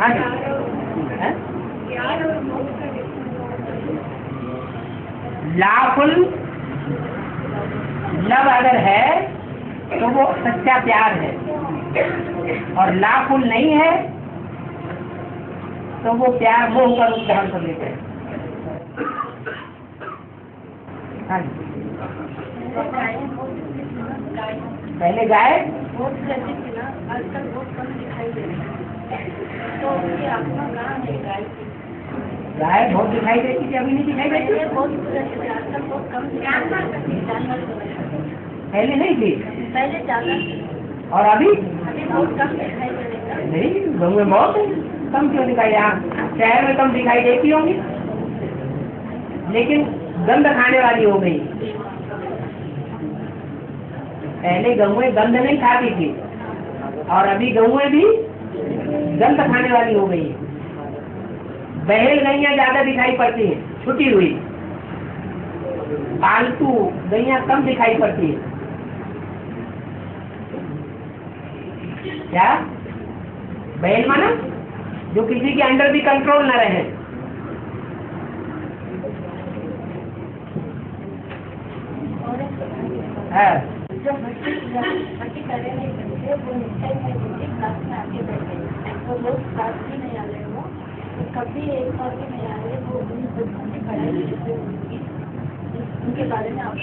हाँ जी, lawful love अगर है तो वो सच्चा प्यार है, और लाफुल नहीं है तो वो प्यार मोह का रूप धारण कर लेते हैं। हाँ जी, पहले गाय बहुत रहती थी ना, आजकल बहुत कम दिखाई दे रही है, तो उसकी आत्मा कहाँ है गाय की? गाय बहुत दिखाई देती थी, अभी नहीं दिखाई देती? बहुत रहती थी, आजकल बहुत कम जानवर पहले नहीं थी, पहले ज्यादा, और अभी बहुत कम दिखाई दे रही है। नहीं, गाँव में बहुत कम क्यों दिखाई, यहाँ शहर में कम दिखाई देती होंगी, लेकिन गंध खाने वाली हो गई। पहले गौएं गंध नहीं खाती थी, और अभी गौएं भी गंध खाने वाली हो गई। बहल गैया ज्यादा दिखाई पड़ती है, छुटी हुई। पालतू गैया कम दिखाई पड़ती है। क्या बैल माना जो किसी के अंडर भी कंट्रोल न रहे। जब भट्टी करे नहीं करते, वो नीचे में क्लास में आके बैठे, वो लोग क्लास भी नहीं आ रहे, वो कभी एक बार भी नहीं आ रहे, वो बच्चों की पढ़ाई उनके बारे में आप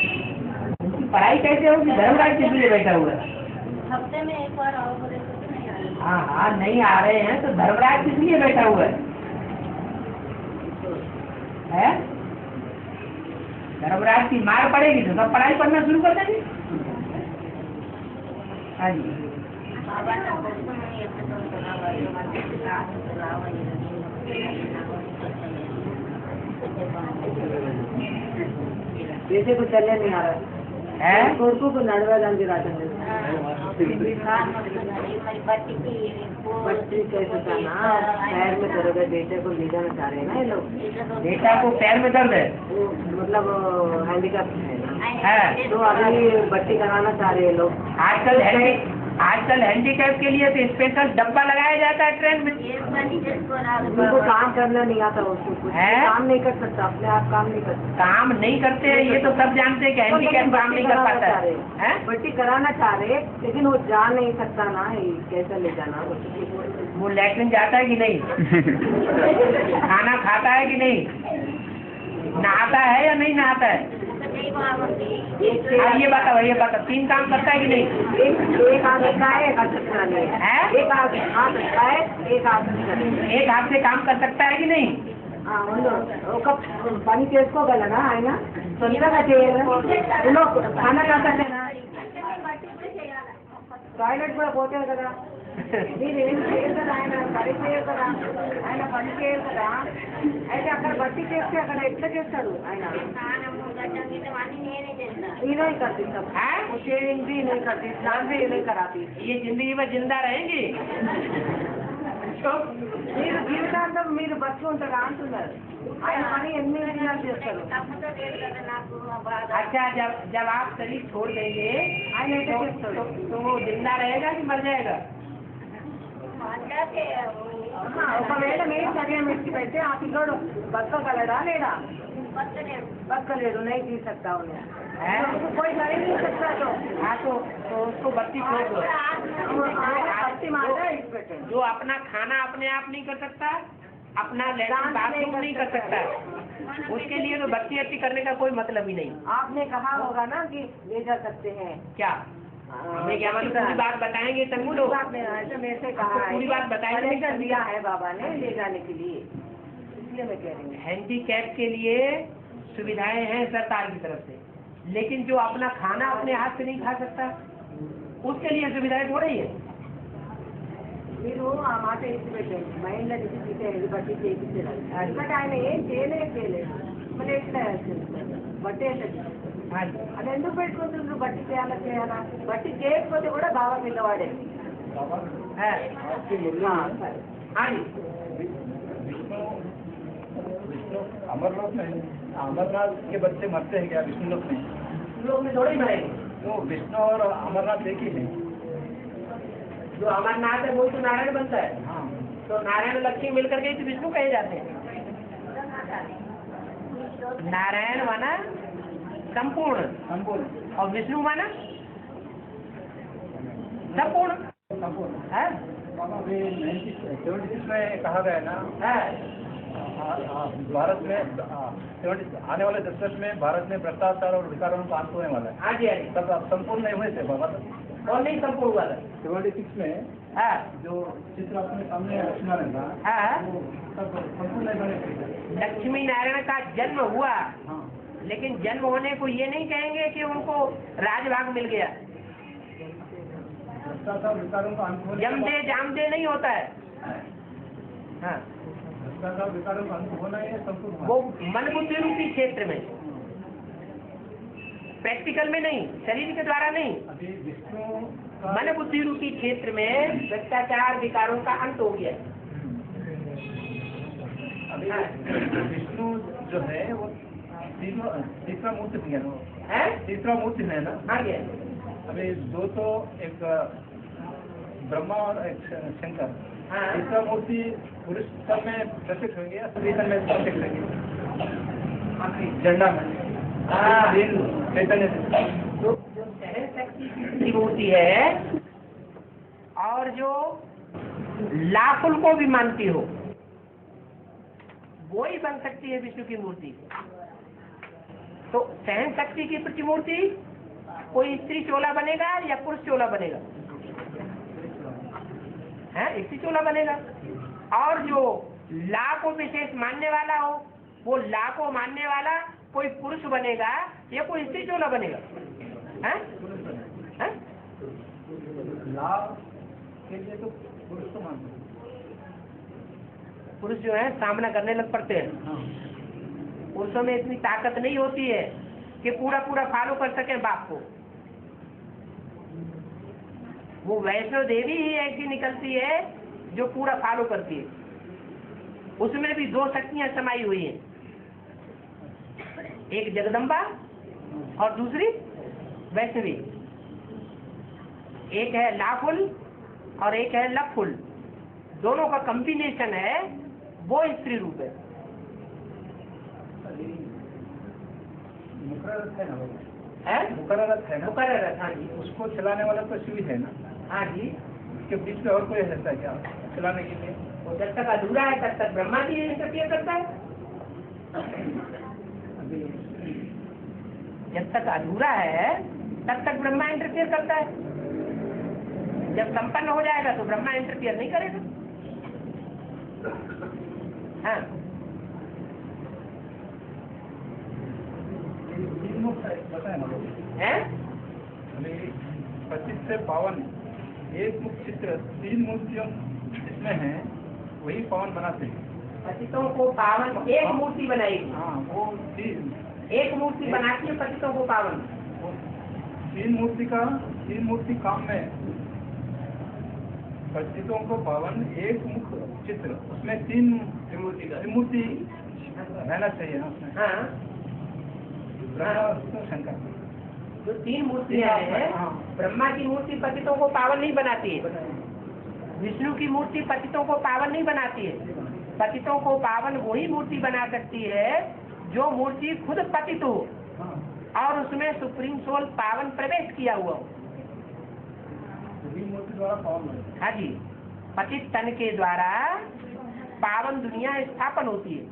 उनकी पढ़ाई कैसे होगी? धर्मराज किस लिए बैठा हुआ है? हफ्ते में एक बार आओ बोले तो नहीं आ रहे। हाँ हाँ, नहीं आ रहे हैं तो धर्मराज किस लिए बैठा हुआ है? धर्मराज की मार पड़ेगी तो सब पढ़ाई पढ़ना शुरू कर देंगे। हाँ जी, जैसे कुछ चलने नहीं आ रहा है, को नड़वा जान गिरा बच्ची कैसे था ना, पैर में दर्द है, बेटे को ले जाना चाह रहे हैं ना ये लोग। बेटा को पैर में दर्द है, मतलब हैंडीकैप है तो अभी बट्टी कराना चाह रहे हैं लोग। आजकल हैंडीकैप के लिए तो स्पेशल डब्बा लगाया जाता है ट्रेन में। उनको काम करना नहीं आता, उसको कुछ काम नहीं कर सकता, अपने आप काम नहीं कर सकता। काम नहीं करते हैं, ये तो सब जानते हैं कि हैंडीकैप काम नहीं कर पाता है। बट्टी कराना चाह रहे, लेकिन वो जा नहीं सकता ना, कैसे ले जाना? वो लैट्रिन जाता है कि नहीं? खाना खाता है कि नहीं? नहाता है या नहीं नहाता है? ये बताओ 3 काम करता है कि नहीं? एक हाथ का है, एक हाथ है, एक हाथ से काम कर सकता है कि नहीं? पानी చేసుకోగల ना है ना, తొందరగా చేయాలి, खाना खा सकते ना, టాయిలెట్ కూడా పోతే కదా, మీరు ఏం చేయరు కదా, ఆయన పని చేయరు కదా, ఆయన పని చేయరు కదా, అయితే అక్కడ బట్టి చేస్తే అక్కడ ఎట్లా చేస్తాడు ఆయన? ये नहीं करती सब, शेविंग भी नहीं करती, स्नान भी नहीं कराती। ये जिंदगी में जिंदा रहेंगी? మీరు జీవితాంతం మీరు బతికి ఉంటారా అంటున్నారు, ఆయన పని 8 దినాలు చేస్తారు। अच्छा, जब आप शरीर छोड़ देंगे ఆయన అయితే చేస్తాడు, तो वो जिंदा रहेगा कि मर जाएगा? ఒకవేళ మీరు శరీరం ఎత్తి పెడితే ఆ పిల్లోడు బతకగలడా లేడా? बतलेडू नहीं जी सकता उन्हें, कोई कर ही नहीं सकता। तो हाँ, तो उसको बत्ती छोड़ दो। बत्ती मारता है इस बेटे, जो अपना खाना अपने आप नहीं कर सकता, अपना लैट्रिन बाथरूम नहीं कर सकता, उसके लिए तो बत्ती अत्ती करने का कोई मतलब ही नहीं। आपने कहा होगा ना कि ले जा सकते हैं, क्या हमें क्या मतलब पूरी बात बताएंगे तभी तो? मेरे से कहा है, पूरी बात बताएंगे, दिया है बाबा ने ले जाने के लिए, इसलिए मैं कह रही हूँ। हैंडीकैप के लिए सुविधाएं हैं सरकार की तरफ से, लेकिन जो अपना खाना अपने हाथ से नहीं खा सकता उसके लिए सुविधाएं थोड़ी है। మీరు ఆ మాట ఎత్తి పెట్టండి, మైండ్లో తీసుకుంటే బట్టి చేయించాలి, ఎందుకంటే ఆయన ఏం చేయలేదు, మళ్ళీ ఎట్లా బట్టి అది ఎందుకు పెట్టుకుంటున్నారు? బట్టి చేయాలా? బట్టి చేయకపోతే కూడా బాబా పిల్లవాడే। अमरनाथ के बच्चे मरते हैं क्या विष्णु लोक में? लोग में थोड़ी मरेंगे, तो विष्णु और अमरनाथ एक ही है। जो अमरनाथ है वही तो नारायण बनता है। हाँ, तो नारायण लक्ष्मी मिलकर के तो विष्णु कहे जाते हैं। नारायण माना संपूर्ण और विष्णु माना संपूर्ण। है? 76 में कहा गया ना, भारत में आने वाले दशक में भारत में भ्रष्टाचार और विकारों का अंत होने वाला है। हाँ जी, हाँ जी। तब आप संपूर्ण नहीं हुए थे बाबा? और नहीं संपूर्ण हुआ था। 76 में जो चित्र अपने सामने रचना रहता, वो तब संपूर्ण नहीं बने थे। लक्ष्मी नारायण का जन्म हुआ, हाँ, लेकिन जन्म होने को ये नहीं कहेंगे कि उनको राजभाग मिल गया। भ्रष्टाचार विकारों का अंत होने जमदे जामदे नहीं होता है। हाँ, भ्रष्टाचार विकारों का अंत होना है संपूर्ण। वो मन बुद्धि रूपी क्षेत्र में, प्रैक्टिकल में नहीं, शरीर के द्वारा नहीं, अभी विष्णु मन बुद्धि रूपी क्षेत्र में भ्रष्टाचार विकारों का अंत हो गया। अभी विष्णु जो है वो तीसरा मूर्ति है ना, है? तीसरा मूर्ति है ना। हाँ जी। अभी दो तो एक ब्रह्मा और एक शंकर, हाँ। तीसरा मूर्ति पुरुष सब में प्रत्यक्ष होंगे या स्त्री में प्रत्यक्ष होंगे? झंडा में चैतन्य जो सहन शक्ति की मूर्ति है और जो लाकुल को भी मानती हो, वो ही बन सकती है विष्णु की मूर्ति। तो सहन शक्ति की प्रतिमूर्ति कोई स्त्री चोला बनेगा या पुरुष चोला बनेगा? है, स्त्री चोला बनेगा। और जो ला को विशेष मानने वाला हो, वो ला को मानने वाला कोई पुरुष बनेगा या कोई स्त्री चोला बनेगा? है? है? लाभ के लिए तो पुरुष को मानते हैं। पुरुष जो है सामना करने लग पड़ते हैं। पुरुषों में इतनी ताकत नहीं होती है कि पूरा पूरा फॉलो कर सके बाप को। वो वैष्णो देवी ही ऐसी निकलती है जो पूरा फॉलो करती है। उसमें भी दो शक्तियां समाई हुई हैं, एक जगदम्बा और दूसरी वैष्णवी। एक है लाफुल और एक है लफुल, दोनों का कॉम्बिनेशन है, वो स्त्री रूप है। मुकर्रर है ना, है? मुकर्रर है ना, मुकर्रर। हाँ जी। उसको चलाने वाला तो शिव है ना। हाँ जी। उसके बीच में और कोई रहता है क्या चलाने के लिए? वो जब तक अधूरा है तब तक ब्रह्मा जी इंटरफियर करता है। जब तक अधूरा है तब तक ब्रह्मा इंटरफियर करता है। जब संपन्न हो जाएगा तो ब्रह्मा इंटरफियर नहीं करेगा। हाँ। बताए ना है? 25 से 52 एक मुख चित्र 3 मूर्तियों जिसमें है वही पावन बनाते हैं। पतितों को पावन एक मूर्ति बनाएगी। हाँ, वो एक मूर्ति बनाती है पतितों को पावन। 3 मूर्ति काम में पतितों को पावन एक मुख चित्र, उसमें 3 मूर्ति रहना चाहिए ना उसमें। हाँ। ब्रह्मा विष्णु शंकर जो 3 मूर्तियां हैं, ब्रह्मा की मूर्ति पतितों को पावन नहीं बनाती है, विष्णु की मूर्ति पतितों को पावन नहीं बनाती है। पतितों को पावन वही मूर्ति बना सकती है जो मूर्ति खुद पतित हो और उसमें सुप्रीम सोल पावन प्रवेश किया हुआ हो। मूर्ति द्वारा पावन। हाँ जी, पतित तन के द्वारा पावन दुनिया स्थापन होती है।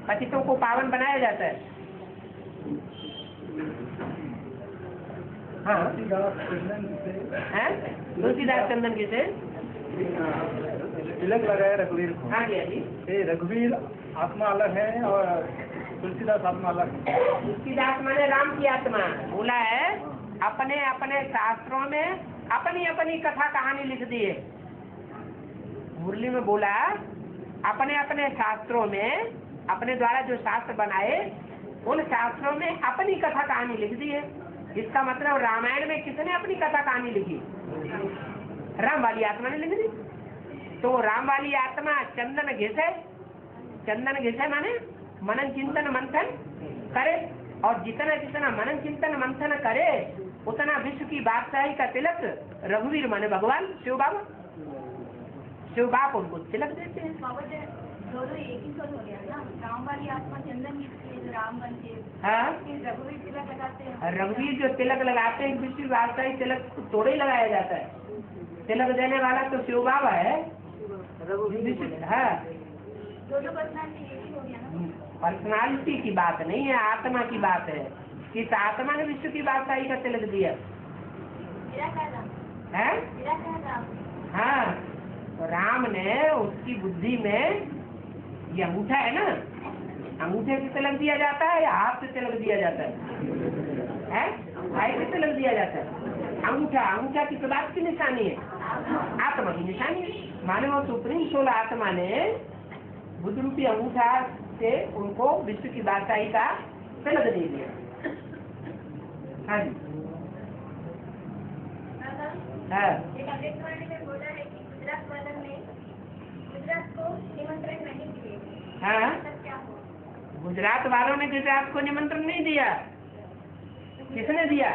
पतितों को पावन बनाया जाता है। हाँ। तुलसीदास चंदन के से तिलक लगाए रघुवीर को। हाँ जी, हाँ जी। रघुवीर आत्मा अलग है और तुलसीदास आत्मा अलग है। तुलसीदास माने राम की आत्मा। बोला है अपने अपने शास्त्रों में अपनी अपनी कथा कहानी लिख दी है। मुरली में बोला अपने अपने शास्त्रों में, अपने द्वारा जो शास्त्र बनाए उन शास्त्रों में अपनी कथा कहानी लिख दी है। इसका मतलब रामायण में किसने अपनी कथा कहानी लिखी? राम वाली आत्मा ने लिख दी। तो राम वाली आत्मा चंदन घिसे, चंदन घिसे माने मनन चिंतन मंथन करे, और जितना जितना मनन चिंतन मंथन करे उतना विश्व की बादशाही का तिलक रघुवीर माने भगवान शिव बाबा, शिव बाप उनको तिलक देते हैं। बाबा जी दोनों एक ही सोच हो गया ना, राम वाली आत्मा चंदन की जो राम बन के हाँ, रघुवीर तिलक लगाते हैं। रघुवीर जो तिलक लगाते हैं विश्व की बादशाही तिलक थोड़े ही लगाया जाता है, तिलक देने वाला तो शिव बाबा है। हाँ, दोनों पर्सनालिटी एक ही हो गया ना। पर्सनालिटी की बात नहीं है, आत्मा की बात है। किस आत्मा ने विश्व की बादशाही का तिलक दिया मेरा क्या नाम, है? मेरा क्या नाम। हाँ, तो राम ने उसकी बुद्धि में ये अंगूठा है ना, अंगूठे से तिलक दिया जाता है या हाथ से तिलक दिया जाता है? हाथ से तिलक दिया जाता है। अंगूठा, अंगूठा किस बात की निशानी है? आत्मा की निशानी है। माने वो सुप्रीम सोल आत्मा ने बुद्ध रूपी अंगूठा से उनको विश्व की बादशाही का तिलक दे दिया। हाँ जी, हाँ, एक आकाशवाणी में बोला है कि गुजरात वालों ने गुजरात को निमंत्रण नहीं दिए, हाँ, तब क्या हो? गुजरात वालों ने गुजरात को निमंत्रण नहीं दिया। किसने दिया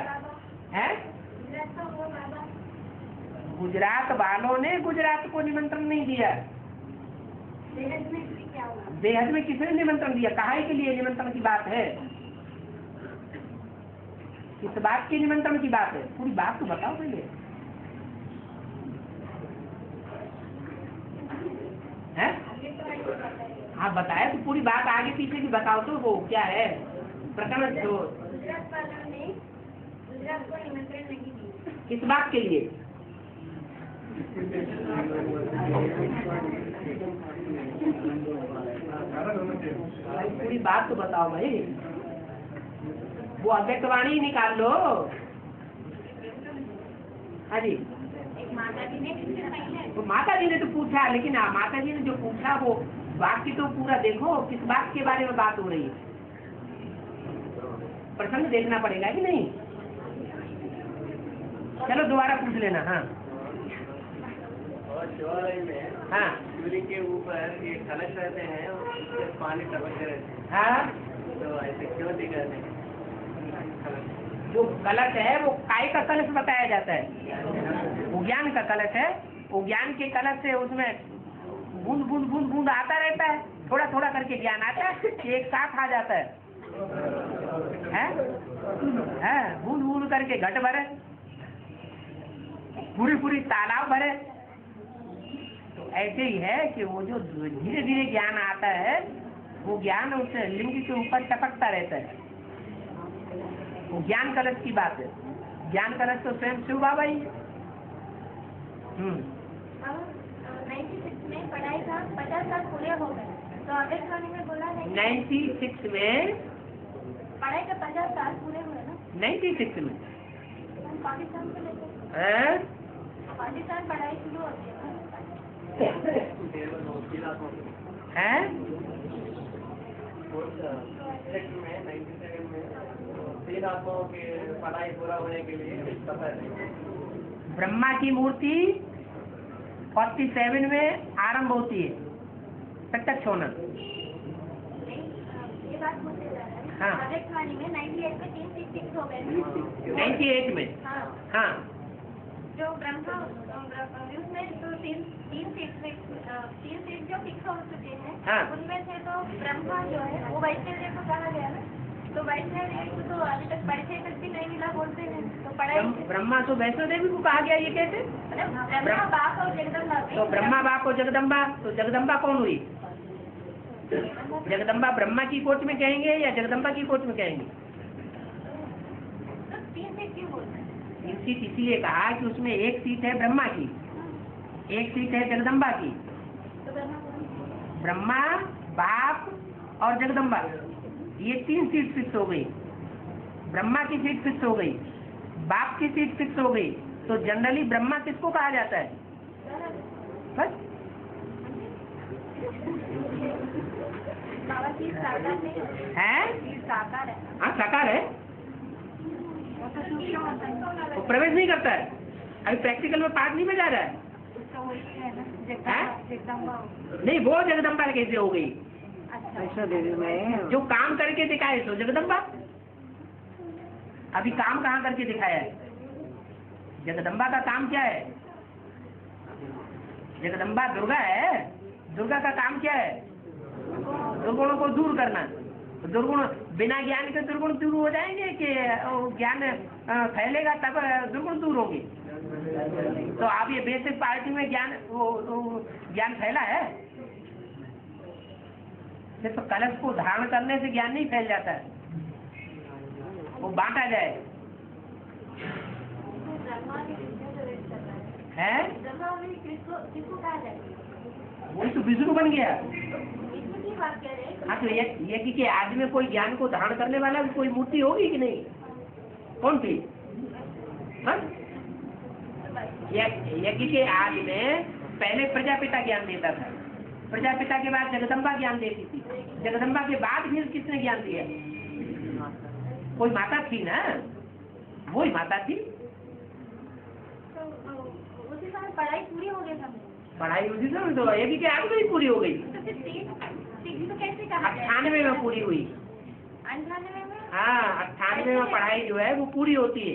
है? गुजरात का वो बाबा गुजरात वालों ने गुजरात को निमंत्रण नहीं दिया। बेहद में भी क्या हुआ? बेहद में किसने निमंत्रण दिया? काहे के लिए निमंत्रण की बात है? किस बात की निमंत्रण की बात है? पूरी बात तो बताओ पहले। हैं? हाँ बताया तो पूरी बात आगे पीछे की बताओ तो, वो क्या है प्रकरण जो गुजरात वालों ने गुजरात को निमंत्रण नहीं दिया। किस बात के लिए? पूरी बात तो बताओ भाई, वो अव्यक्तवाणी निकाल लो। हाँ जी, एक माता जी ने किससे कही है? तो माता जी ने तो पूछा, लेकिन माता जी ने जो पूछा वो वाक्य तो पूरा देखो, किस बात के बारे में बात हो रही है। प्रसंग देखना पड़ेगा कि नहीं? चलो दोबारा पूछ लेना। हाँ और शिवालय में हाँ शिवलिंग के ऊपर एक कलश रहते हैं, उससे पानी टपकते रहते हैं, हाँ, तो ऐसे क्यों दिखाते हैं? जो कलश है वो काय का कलश बताया जाता है? वो ज्ञान का कलश है। वो ज्ञान के कलश से उसमें बूंद बूंद बूंद बूंद आता रहता है, थोड़ा थोड़ा करके ज्ञान आता है, एक साथ आ जाता है। बूंद बूंद करके घट भरे, पूरी पूरी तालाब भरे। तो ऐसे ही है कि वो जो धीरे धीरे ज्ञान आता है, वो ज्ञान उस लिंग के ऊपर टपकता रहता है। वो ज्ञान कलश की बात है। ज्ञान कलश तो स्वयं शिव बाबा ही है। 96 में पढ़ाई का 50 साल पूरे हो गए, तो आकाशवाणी में बोला है कि 96 में, पढ़ाई का 50 साल पूरे हुए ना। 96 में हम पाकिस्तान से लेकर हैं? पाकिस्तान पढ़ाई शुरू होती है ना। हैं? में 97 में 3 आत्माओं की पढ़ाई पूरा होने के लिए पता है। ब्रह्मा की मूर्ति 47 में आरंभ होती है, प्रत्यक्ष होना। ये बात मुझे जा रहा है। हाँ। आकाशवाणी में 98 में 3 सीट फिक्स हो गए। 98 में, हाँ, हाँ, जो ब्रह्मा उसमें तो तीन सीट जो फिक्स हो चुके हैं, हाँ। उनमें से तो ब्रह्मा जो है वो वैष्णव देव को कहा गया ना, तो वैष्णव देव को तो अभी तक परिचय तक भी नहीं मिला बोलते हैं, तो पढ़ाई ब्रह्मा तो वैष्णो देवी को कहा गया, ये कैसे? ब्रह्मा बाप और जगदम्बा तो ब्रह्मा बाप और जगदम्बा, तो जगदम्बा कौन हुई? जगदम्बा ब्रह्मा की कोट में कहेंगे या जगदम्बा की कोट में कहेंगे? तो 3 सीट क्यों बोलते हैं? 3 सीट इसीलिए कहा कि उसमें एक सीट है ब्रह्मा की, एक सीट है जगदम्बा की। तो ब्रह्मा, बाप और जगदम्बा, ये 3 सीट फिक्स हो गई। ब्रह्मा की सीट फिक्स हो गई, बाप की सीट फिक्स हो गई, तो जनरली ब्रह्मा किसको कहा जाता है? बस बाबा की साकार नहीं है, साकार है, हाँ साकार है, वो तो सूक्ष्म होता है, वो प्रवेश नहीं करता है। अभी प्रैक्टिकल में पाठ नहीं में जा रहा है। उसका वही है ना, हैं? जगदम्बा। नहीं, वो जगदम्बा कैसे हो गई? अच्छा, देवी में जो काम करके दिखाए तो जगदम्बा। अभी काम कहाँ करके दिखाया है? जगदम्बा का काम क्या है? जगदम्बा दुर्गा है। दुर्गा का काम क्या है? दुर्गुणों को दूर करना। दुर्गुण बिना ज्ञान के दुर्गुण दूर हो जाएंगे कि ज्ञान फैलेगा तब दुर्गुण दूर होंगे? तो आप ये बेसिक पार्टी में ज्ञान ज्ञान फैला है? सिर्फ कलश को धारण करने से ज्ञान नहीं फैल जाता है, वो बांटा जाए है। वही तो विष्णु बन गया। हाँ तो यज्ञ के आदि में कोई ज्ञान को धारण करने वाला कोई मूर्ति होगी कि नहीं? कौन थी? हाँ? यज्ञ के आदि में पहले प्रजापिता ज्ञान देता था, प्रजापिता के बाद जगदम्बा ज्ञान देती थी, जगदम्बा के बाद फिर किसने ज्ञान दिया? कोई माता थी ना, वही माता थी। उसी समय पढ़ाई पूरी हो गई था। पढ़ाई उसी समय तो यज्ञ के आदि में ही पूरी हो गई। तो कैसे कहा? 98 में पूरी हुई। 98 में? हाँ 98 में पढ़ाई जो है वो पूरी होती है।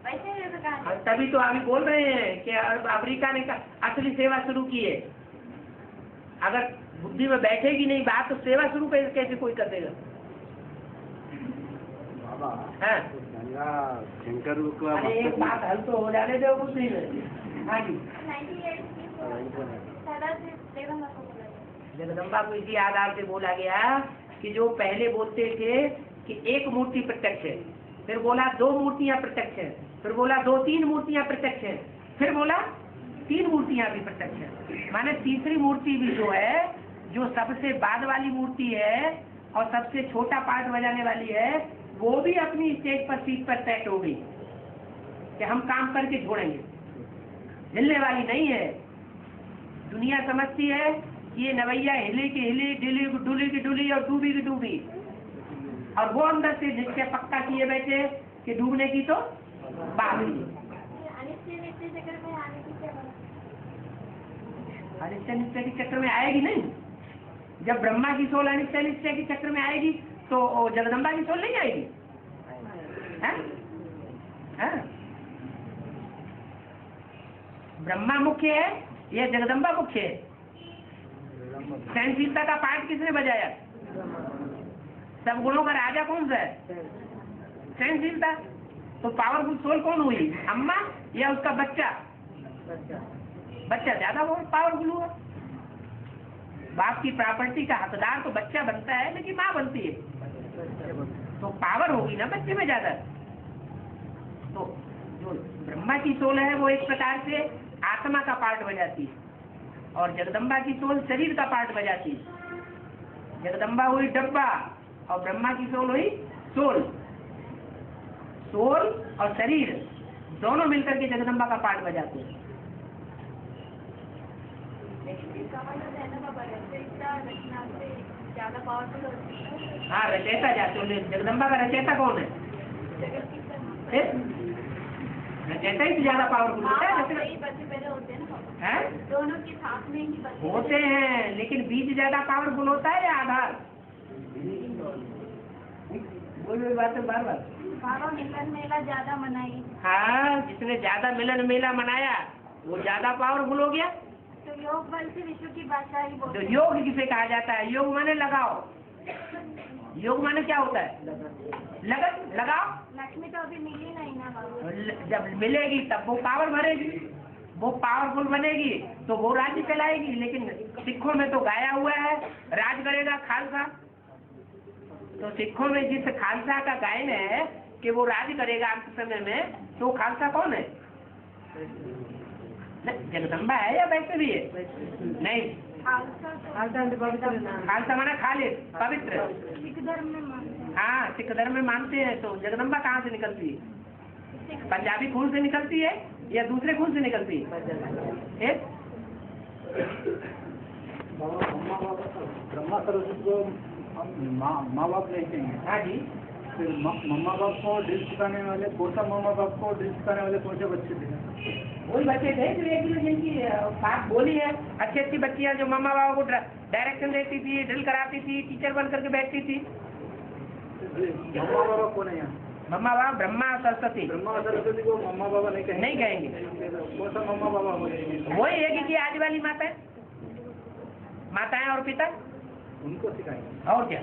वैसे कहा? तभी तो अभी बोल रहे हैं कि अफ्रीका ने असली सेवा शुरू की है। अगर बुद्धि में बैठेगी नहीं बात तो सेवा शुरू कैसे कोई कर देगा? हाँ शंकर अरे एक बात हल तो हो जाने दो बुद्धि में। हाँ जी, 98 जगदम्बा को इसी आधार से बोला गया कि जो पहले बोलते थे कि एक मूर्ति प्रत्यक्ष है, फिर बोला 2 मूर्तियां प्रत्यक्ष है, फिर बोला 2-3 मूर्तियां प्रत्यक्ष है, फिर बोला 3 मूर्तियां भी प्रत्यक्ष है। माने तीसरी मूर्ति भी जो है, जो सबसे बाद वाली मूर्ति है और सबसे छोटा पार्ट बजाने वाली है, वो भी अपनी स्टेज पर सीट पर सेट हो गई कि हम काम करके छोड़ेंगे, हिलने वाली नहीं है। दुनिया समझती है कि ये नवैया हिले की हिली, डुली की डुली और डूबी की डूबी, और वो अंदर से जिसके पक्का किए बैठे कि डूबने की तो बात नहीं। अनित्य नित्य के चक्र में आएगी नहीं। जब ब्रह्मा की सोल अनित्य नित्य के चक्र में आएगी तो जगदम्बा की सोल नहीं आएगी? है? है? ब्रह्मा मुख्य है या जगदम्बा मुख्य है? सहनशीलता का पाठ किसने बजाया? सब गुणों का राजा कौन सा है? सहनशीलता। तो पावरफुल सोल कौन हुई, अम्मा या उसका बच्चा? बच्चा ज्यादा पावरफुल हुआ। बाप की प्रॉपर्टी का हकदार तो बच्चा बनता है, लेकिन माँ बनती है, तो पावर होगी ना बच्चे में ज्यादा। तो जो ब्रह्मा की सोल है वो एक प्रकार से आत्मा का पार्ट बजाती है, और जगदम्बा की सोल शरीर का पार्ट बजाती है। जगदम्बा हुई डब्बा और ब्रह्मा की सोल हुई सोल। सोल और शरीर दोनों मिलकर के जगदम्बा का पार्ट बजाते हैं। हाँ रचयिता जाते। जगदम्बा का रचयिता कौन है? रचयिता ही ज्यादा पावरफुल होता है। दोनों के साथ में ही होते हैं, लेकिन बीज ज्यादा पावरफुल होता है या आधार? बोल बात है बार बार। मिलन मेला ज्यादा मनाई। हाँ, जिसने ज्यादा मिलन मेला मनाया वो ज्यादा पावरफुल हो गया। तो योग बल से विश्व की भाषा ही बोलते तो योग किसे कहा जाता है? योग माने लगाओ। योग माने क्या होता है? लगन लगाओ। लक्ष्मी तो अभी मिली नहीं ना बाबू। जब मिलेगी तब वो पावर भरेगी, वो पावरफुल बनेगी तो वो राज्य चलाएगी। लेकिन सिखों में तो गाया हुआ है राज करेगा खालसा। तो सिखों में जिस खालसा का गायन है कि वो राज करेगा अंत समय में, तो खालसा कौन है? जगदम्बा है या वैसे भी है? नहीं, खालसा माना खालिद, पवित्र। सिख धर्म में मानते हैं। हाँ, सिख धर्म में मानते हैं। तो जगदम्बा कहाँ से निकलती है? पंजाबी खून से निकलती है या दूसरे खून से निकलती है? ब्रह्मा सरस्वती को माँ बाप लेते हैं। हाँ जी। फिर मम्मा बाप को ड्रिल सिखाने वाले कौन सा, मम्मा बाप को ड्रिल सिखाने वाले कौन से बच्चे थे? वही बच्चे थे जो जिनकी बात बोली है। अच्छी अच्छी बच्चियाँ जो मम्मा बाबा को डायरेक्शन देती थी, ड्रिल कराती थी, टीचर बन करके बैठती थी। मम्मा बाबा कौन है यहाँ? मम्मा बाबा ब्रह्मा सरस्वती ब्रह्मा और सरस्वती को मम्मा बाबा नहीं कहेंगे? नहीं कहेंगे। कौन सा मम्मा बाबा हो? वही है कि आज वाली माताएं और पिता उनको सिखाएंगे। और क्या।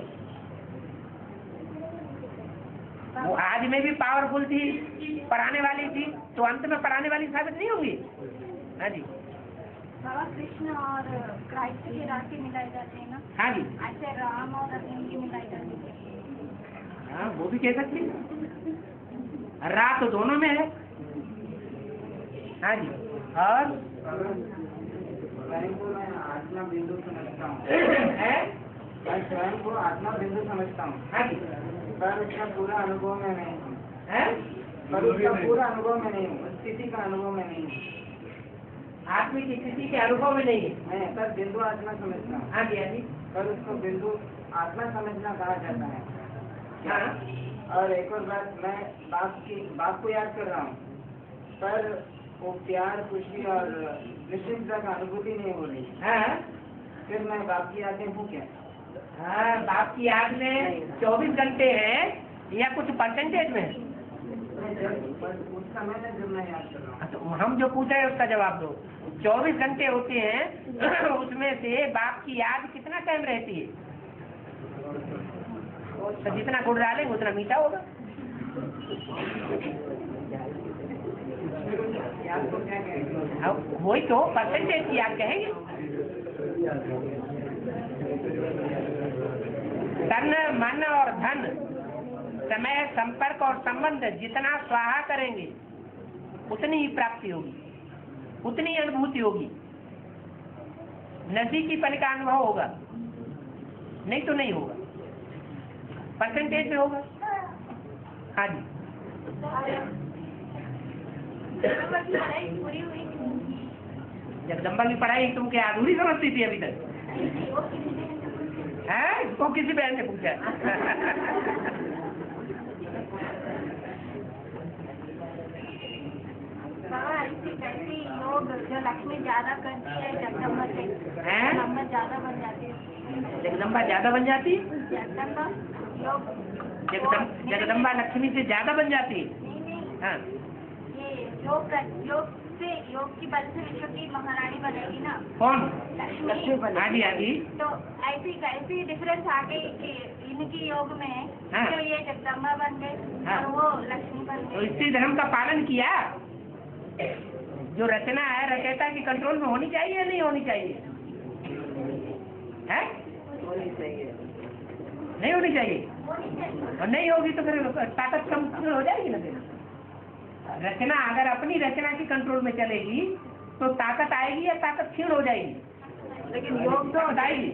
वो आज में भी पावरफुल थी, पढ़ाने वाली थी, तो अंत में पढ़ाने वाली साबित नहीं होंगी। हाँ जी बाबा कृष्ण और क्राइस्ट की राखी मिलाई जाती है ना? हाँ जी ऐसे राम और अर्जुन की मिलाई जाती है। हाँ वो भी कह सकती है। रात तो दोनों में है। हाँ जी और स्वयं को मैं आत्मा बिंदु समझता हूँ। है? मैं स्वयं को आत्मा बिंदु समझता हूँ, हाँ जी पर उसका पूरा अनुभव में नहीं हूँ। है? पर उसका पूरा अनुभव में नहीं हूँ, स्थिति का अनुभव में नहीं हूँ। आत्मिक स्थिति के अनुभव में नहीं है। मैं पर बिंदु आत्मा समझता हूँ, हाँ जी हाँ जी पर उसको बिंदु आत्मा समझना कहा जाता है। हाँ और एक और बात, मैं बाप को याद कर रहा हूँ, पर वो प्यार, खुशी और निश्चिंतता का अनुभूति नहीं हो रही। हाँ फिर मैं बाप की यादें हूँ क्या? हाँ बाप की याद में 24 घंटे हैं या कुछ परसेंटेज में? उस समय में जब मैं याद कर रहा हूँ। तो हम जो पूछे हैं उसका जवाब दो। 24 घंटे होते हैं उसमें से बाप की याद कितना टाइम रहती है? तो जितना गुड़ डालेंगे उतना मीठा होगा। याद को क्या कहेंगे? अब वही तो परसेंटेज की याद कहेंगे। तन मन और धन, समय, संपर्क और संबंध जितना स्वाहा करेंगे उतनी ही प्राप्ति होगी, उतनी अनुभूति होगी, नजदीकीपन का अनुभव होगा, नहीं तो नहीं होगा, परसेंटेज में होगा। हाँ जी पूरी हुई जगदम्बा की पढ़ाई तुम क्या अधूरी समझती थी अभी तक? है वो किसी बहन ने पूछा। बाबा ऐसी योग जो लक्ष्मी ज्यादा करती है जगदम्बा से, हैं? जगदम्बा ज्यादा बन जाती है। जगदम्बा ज्यादा बन जाती? जगदम्बा योग जगदम्बा लक्ष्मी से ज्यादा बन जाती? नहीं नहीं, हाँ ये योग की वजह से विश्व की महारानी बनेगी ना कौन? लक्ष्मी। हाँ जी हाँ जी तो ऐसी डिफरेंस आ गई कि इनकी योग में हाँ। जो ये जगदम्बा बन गए हाँ। और वो लक्ष्मी बन तो गई। स्त्री धर्म का पालन किया? जो रचना है रचयिता की कंट्रोल में होनी चाहिए या नहीं होनी चाहिए? है? होनी चाहिए। नहीं होनी चाहिए। और नहीं होगी तो फिर ताकत कम हो जाएगी ना। फिर रचना अगर अपनी रचना की कंट्रोल में चलेगी तो ताकत आएगी या ताकत क्षीण हो जाएगी? लेकिन योग तो बताइए।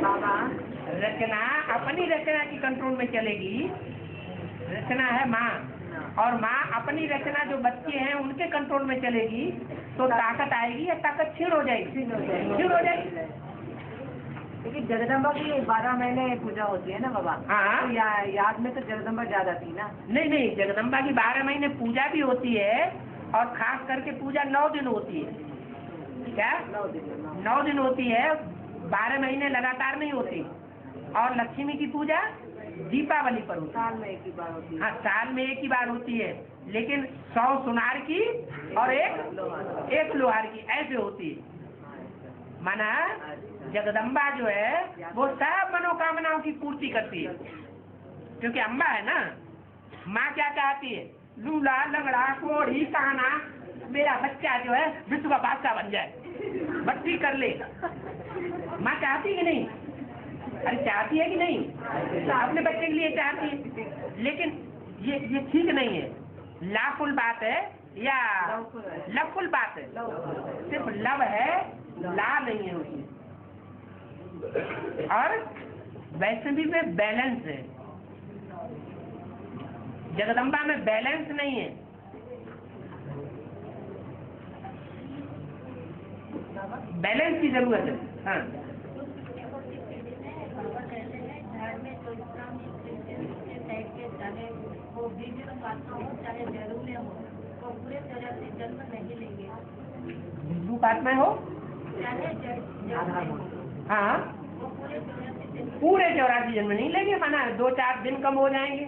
बाबा, रचना अपनी रचना की कंट्रोल में चलेगी। रचना है माँ और माँ अपनी रचना जो बच्चे हैं उनके कंट्रोल में चलेगी तो ताकत आएगी या ताकत क्षीण हो जाएगी? क्षीण हो जाएगी। लेकिन जगदम्बा की 12 महीने पूजा होती है ना बाबा? हाँ। तो याद में तो जगदम्बा ज्यादा थी ना? नहीं जगदम्बा की 12 महीने पूजा भी होती है और खास करके पूजा 9 दिन होती है। क्या? 9 दिन होती है, 12 महीने लगातार नहीं होती। और लक्ष्मी की पूजा दीपावली पर होती है। साल में एक ही बार होती है। हाँ साल में एक ही बार होती है, लेकिन 100 सुनार की और एक लोहार की ऐसे होती है। माना जगदम्बा जो है वो सब मनोकामनाओं की पूर्ति करती है, क्योंकि अम्बा है ना। माँ क्या चाहती है? लूला लंगड़ा कोढ़ी काना मेरा बच्चा जो है विश्व का बादशाह बन जाए, बत्ती कर ले। माँ चाहती है कि नहीं? अरे चाहती है कि नहीं? अपने बच्चे के लिए चाहती है, लेकिन ये ठीक नहीं है। लाफुल बात है या लवफुल बात है? सिर्फ लव है, ला नहीं है उसमें। और वैष्णवी में बैलेंस है, जगदम्बा में बैलेंस नहीं है। बैलेंस की जरूरत है। हाँ वो बीज पात्मा हो चाहे जरूर हो तो पूरे तरह से जन्म नहीं लेंगे। विष्णु पात्मा हो हाँ पूरे 84 जन्म नहीं लेंगे। माना 2-4 दिन कम हो जाएंगे,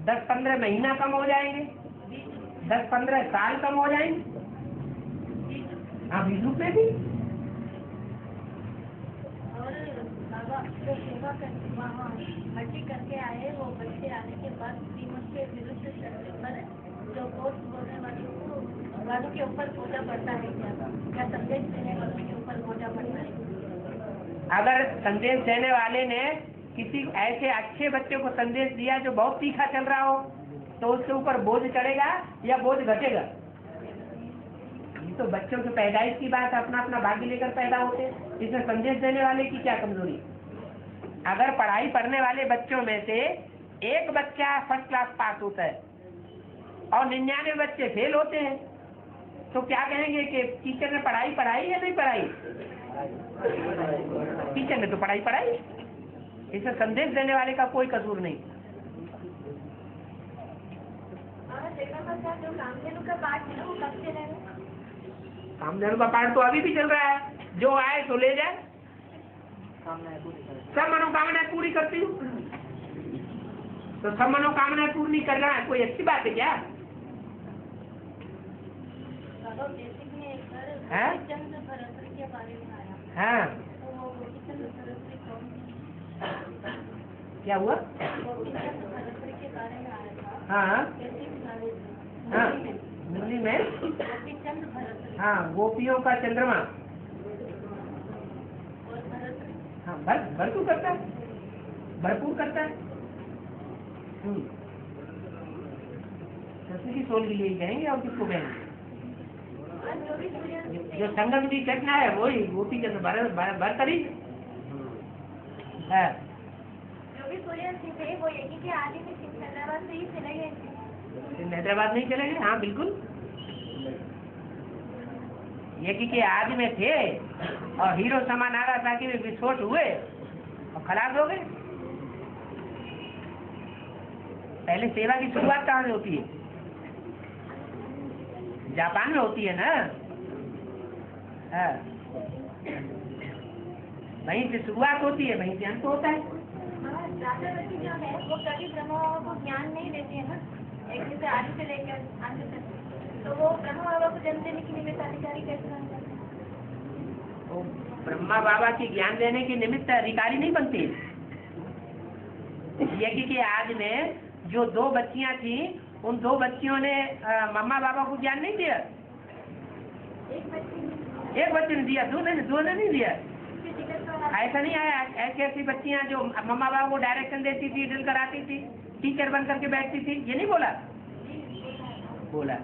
10-15 महीना कम हो जाएंगे, 10-15 साल कम हो जाएंगे। हाँ 20 रुपये भी। और बाबा जो सेवा करके वहाँ भर्ती करके आए, वो बच्चे आने के बाद कीमत के विरुद्ध चलने पर जो कोर्स बोलने वालों के ऊपर बोझा पड़ता है क्या संदेश देने वालों के ऊपर बोझा पड़ता है? अगर संदेश देने वाले ने किसी ऐसे अच्छे बच्चे को संदेश दिया जो बहुत तीखा चल रहा हो, तो उसके ऊपर बोझ चढ़ेगा या बोझ घटेगा? ये तो बच्चों की पैदाइश की बात है, अपना अपना भाग्य लेकर पैदा होते हैं, इसमें संदेश देने वाले की क्या कमजोरी? अगर पढ़ाई पढ़ने वाले बच्चों में से एक बच्चा फर्स्ट क्लास पास होता है और 99 बच्चे फेल होते हैं, तो क्या कहेंगे कि टीचर ने पढ़ाई पढ़ाई या नहीं पढ़ाई? टीचर ने तो पढ़ाई पढ़ाई। इसमें संदेश देने वाले का कोई कसूर नहीं। जो कामधेनु का पाठ है वो कब से रहेगा? कामधेनु का पाठ तो अभी भी चल रहा है, जो आए तो ले जाए। सब मनोकामनाएं पूरी करती हूँ, तो सब मनोकामनाएं पूरी नहीं कर रहा है, कोई अच्छी बात है क्या? हाँ? चंद्र भरतरी के बारे में आया, हाँ तो वो गोपीचंद भरतरी कौन? क्या हुआ? गोपीचंद भरतरी के बारे में आया था। हाँ कैसे सुनाए? हाँ दिल्ली में गोपीचंद भरतरी हाँ गोपियों का चंद्रमा। और भरतरी हाँ भरपूर करता है, भरपूर करता है। कृष्ण की सोल के लिए जाएंगे और किसको कहेंगे? जो संगम की घटना है वही गोपी चंद्र भरतरी है। जो भी सूर्यवंशी थे वो यही के आदि में सिकंदराबाद से ही चले गए थे। हैदराबाद नहीं चले गए? हाँ बिल्कुल, यज्ञ के आदि में थे और हीरो समा नागासाकी में विस्फोट हुए और खलास हो गए। पहले सेवा की शुरुआत कहाँ से होती है? जापान में होती है ना। हाँ वहीं से शुरुआत होती है, वहीं से अंत होता है। राधावती जो है वो कभी ब्रह्म बाबा को ज्ञान नहीं देती है ना, एक से आदि से लेकर अंत तक, तो वो ब्रह्म बाबा को जन्म देने के निमित्त अधिकारी कैसे बन जाते हैं? तो ब्रह्मा बाबा की ज्ञान देने के निमित्त अधिकारी नहीं बनती। यज्ञ के आदि में जो 2 बच्चियां थी, उन 2 बच्चियों ने मम्मा बाबा को ज्ञान नहीं दिया। एक बच्चे ने दिया, दो ने नहीं दिया। ऐसा नहीं आया। ऐसी ऐसी बच्चियां जो मम्मा बाबा को डायरेक्शन देती थी, ड्रिल कराती थी, टीचर बन करके बैठती थी, ये नहीं बोला? बोला।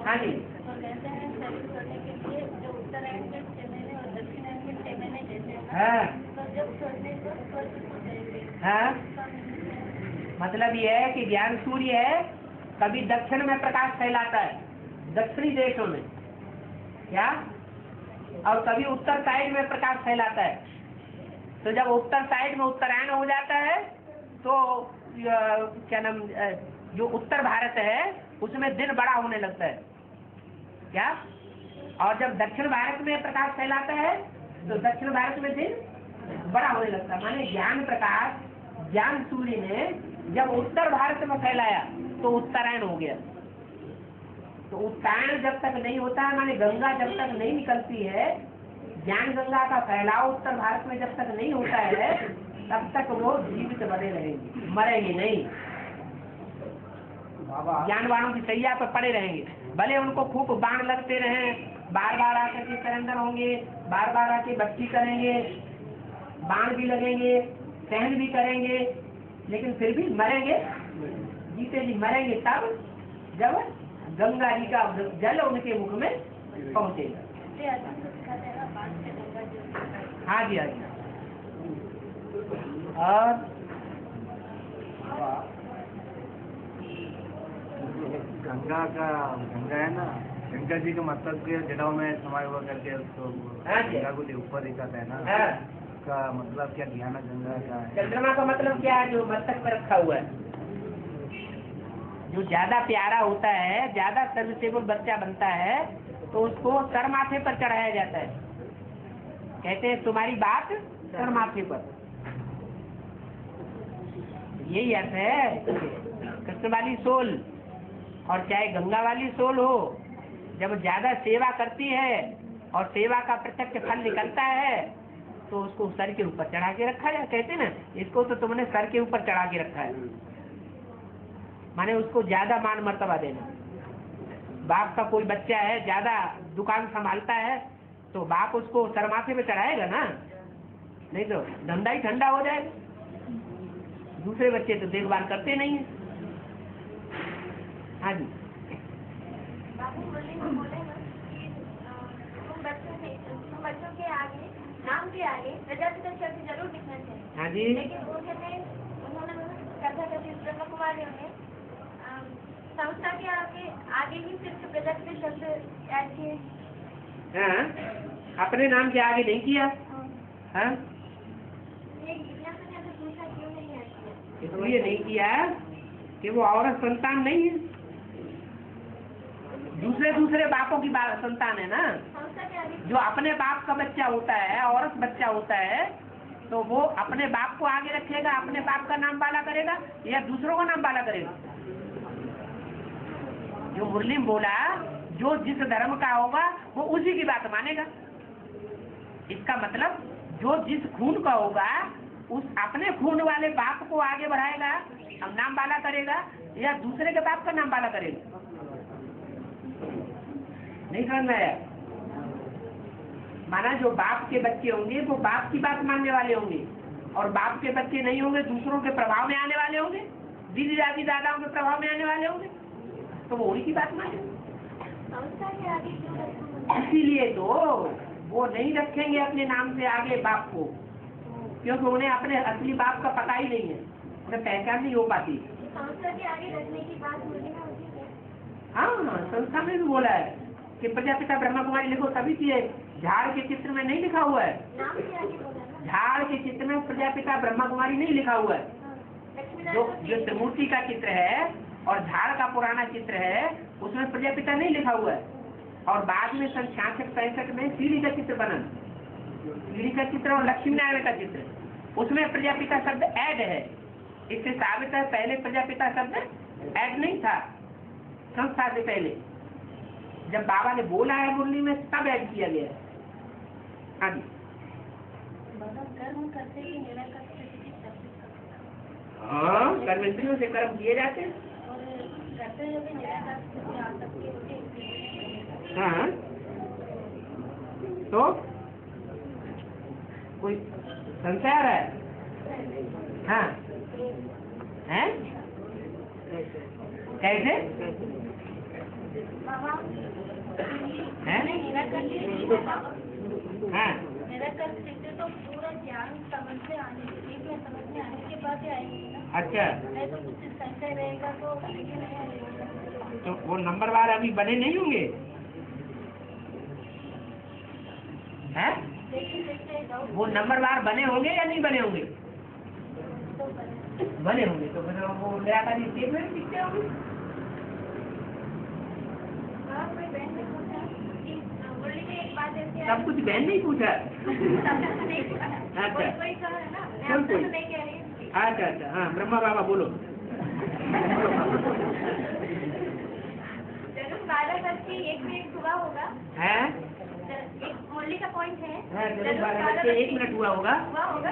हाँ जी। तो कहते हैं शरीर करने के लिए जो उत्तरायण के 6 महीने और दक्षिणायन के 6 महीने देते हैं, हाँ तो जब छोड़ने को स्वर्ग को जाएंगे। हाँ मतलब ये है कि ज्ञान सूर्य है, कभी दक्षिण में प्रकाश फैलाता है, दक्षिणी देशों में क्या, और कभी उत्तर साइड में प्रकाश फैलाता है। तो जब उत्तर साइड में उत्तरायण हो जाता है तो क्या नाम, जो उत्तर भारत है उसमें दिन बड़ा होने लगता है क्या, और जब दक्षिण भारत में प्रकाश फैलाता है तो दक्षिण भारत में दिन बड़ा होने लगता है। माने ज्ञान प्रकाश, ज्ञान सूर्य ने जब उत्तर भारत में फैलाया तो उत्तरायण हो गया। तो उत्तरायण जब तक नहीं होता है, माने गंगा जब तक नहीं निकलती है, ज्ञान गंगा का फैलाव उत्तर भारत में जब तक नहीं होता है, तब तक वो जीवित बने रहेंगे, मरेंगे नहीं। ज्ञानवानों की सैया पर पड़े रहेंगे, भले उनको खूब बाण लगते रहे, बार बार आकर के सरेंडर होंगे, बार बार आके भक्ति करेंगे, बाण भी लगेंगे, सहन भी करेंगे, लेकिन फिर भी मरेंगे, जीते जी मरेंगे तब जब गंगा जी का जल उनके मुख में पहुंचेगा। हाँ जी हाँ जी। और गंगा है ना, शंकर जी का मतलब के जड़ों में समाये हुआ करके उसको गंगा को जो ऊपर दिखाता है ना, उसका मतलब क्या ज्ञान गंगा का है? चंद्रमा का मतलब क्या है? जो मस्तक पर रखा हुआ है, जो ज्यादा प्यारा होता है, ज्यादा सर्विसेबल बच्चा बनता है, तो उसको सर माथे पर चढ़ाया जाता है। कहते हैं तुम्हारी बात सर माथे पर। यही अर्थ है। कृष्ण वाली सोल और चाहे गंगा वाली सोल हो, जब ज्यादा सेवा करती है और सेवा का प्रत्यक्ष फल निकलता है तो उसको सर के ऊपर चढ़ा के रखा जाए। कहते ना, इसको तो तुमने सर के ऊपर चढ़ा के रखा है, माने उसको ज्यादा मान मर्तबा देना। बाप का कोई बच्चा है, ज्यादा दुकान संभालता है, तो बाप उसको सर माथे पे चढ़ाएगा ना, नहीं तो धंधा ही ठंडा हो जाएगा। दूसरे बच्चे तो देखभाल करते नहीं है। हाँ जी। बाबू बोले ना कि तुम बच्चों के आगे, नाम के आगे प्रजापिता शब्द जरूर लिखना चाहिए। हाँ जी। लेकिन उन्होंने कथा कथित ब्रह्म कुमारियों ने संस्था के आगे ही सिर्फ प्रजापिता शब्द ऐड किए। हाँ, अपने नाम के आगे नहीं किया। हाँ, इसलिए नहीं किया कि वो औरत संतान नहीं है, दूसरे बापों की संतान है ना। जो अपने बाप का बच्चा होता है, औरत बच्चा होता है, तो वो अपने बाप को आगे रखेगा, अपने बाप का नाम वाला करेगा या दूसरों का नाम वाला करेगा। जो मुरली में बोला, जो जिस धर्म का होगा वो उसी की बात मानेगा। इसका मतलब जो जिस खून का होगा उस अपने खून वाले बाप को आगे बढ़ाएगा, अब नाम वाला करेगा, या दूसरे के बाप का नाम वाला करेगा। नहीं समझ में आया? माना जो बाप के बच्चे होंगे वो बाप की बात मानने वाले होंगे, और बाप के बच्चे नहीं होंगे, दूसरों के प्रभाव में आने वाले होंगे, दीदी दादी दादाओं के प्रभाव में आने वाले होंगे, तो वो उन्हीं की बात मानेंगे। इसीलिए तो वो नहीं रखेंगे अपने नाम से आगे बाप को, क्योंकि उन्हें अपने असली बाप का पता ही नहीं है, उन्हें पहचान नहीं हो पाती। संस्था के आगे रखने की बात होती है। हाँ, संस्था में भी बोला है कि प्रजापिता ब्रह्मा कुमारी लिखो, तभी किए। झाड़ के चित्र में नहीं लिखा हुआ है, नाम के आगे बोला। झाड़ के चित्र में प्रजापिता ब्रह्मा कुमारी नहीं लिखा हुआ है। जो त्रिमूर्ति का चित्र है और झाड़ का पुराना चित्र है, उसमें प्रजापिता नहीं लिखा हुआ है। और बाद में सन 66-65 में सीढ़ी का चित्र बना, सीढ़ी का चित्र और लक्ष्मी नारायण का चित्र, उसमें प्रजापिता शब्द ऐड है। इससे साबित है पहले प्रजापिता शब्द ऐड नहीं था। संस्था से पहले जब बाबा ने बोला है मुरली में, तब ऐड किया गया है। हाँ जी। हाँ, कर्मेंद्रियों से कर्म किए जाते हैं। हाँ, तो कोई संशय आ रहा है? हाँ, हैं? कैसे? हैं? हाँ, तो पूरा ज्ञान समझ में आने के बाद ही आएंगे ना। अच्छा, नहीं तो कुछ संशय रहेगा तो वो नंबरवार अभी बने नहीं होंगे हैं? वो नंबरवार बने होंगे या नहीं बने होंगे? बने होंगे तो फिर वो निराकारी स्टेटमेंट लिखते होंगे। सब कुछ बहन नहीं पूछा। अच्छा, अच्छा अच्छा, हाँ, ब्रह्मा बाबा बोलो। एक हुआ होगा है, एक मुरली का पॉइंट है। 1 मिनट हुआ होगा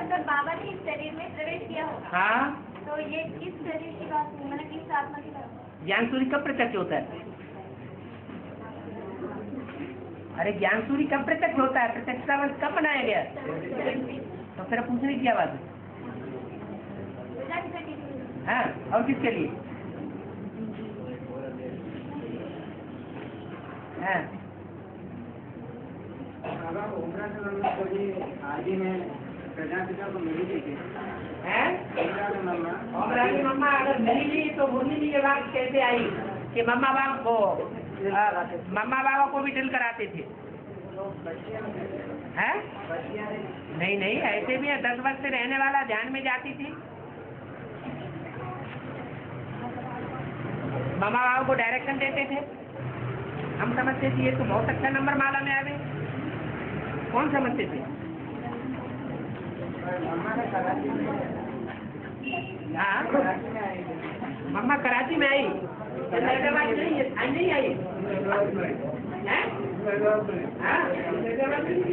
तो बाबा ने इस शरीर में प्रवेश किया होगा। हाँ, तो ये किस शरीर की बात, मतलब किस आत्मा की बात? ज्ञान सूर्य कब प्रत्यक्ष होता है? अरे ज्ञान सूर्य कब प्रत्यक्ष होता है? प्रत्यक्षता वर्ष कब बनाया गया? तो फिर पूछने की क्या बात है? हाँ, और किसके लिए? हाँ, आदि में प्रजापिता को मिली थी। मम्मा अगर मिली नहीं तो मुरली जी ये बात कैसे आई कि मम्मा बाबा को भी ड्रिल कराते थे? हैं? नहीं नहीं, ऐसे भी है। 10 वर्ष से रहने वाला ध्यान में जाती थी, मम्मा बाबा को डायरेक्शन देते थे। हम समझते थे ये तो बहुत अच्छा नंबर माला में आवे। कौन समझते थे? हाँ मम्मा कराची में आई, हैदराबाद नहीं नहीं आई हैं? हाँ हैदराबाद में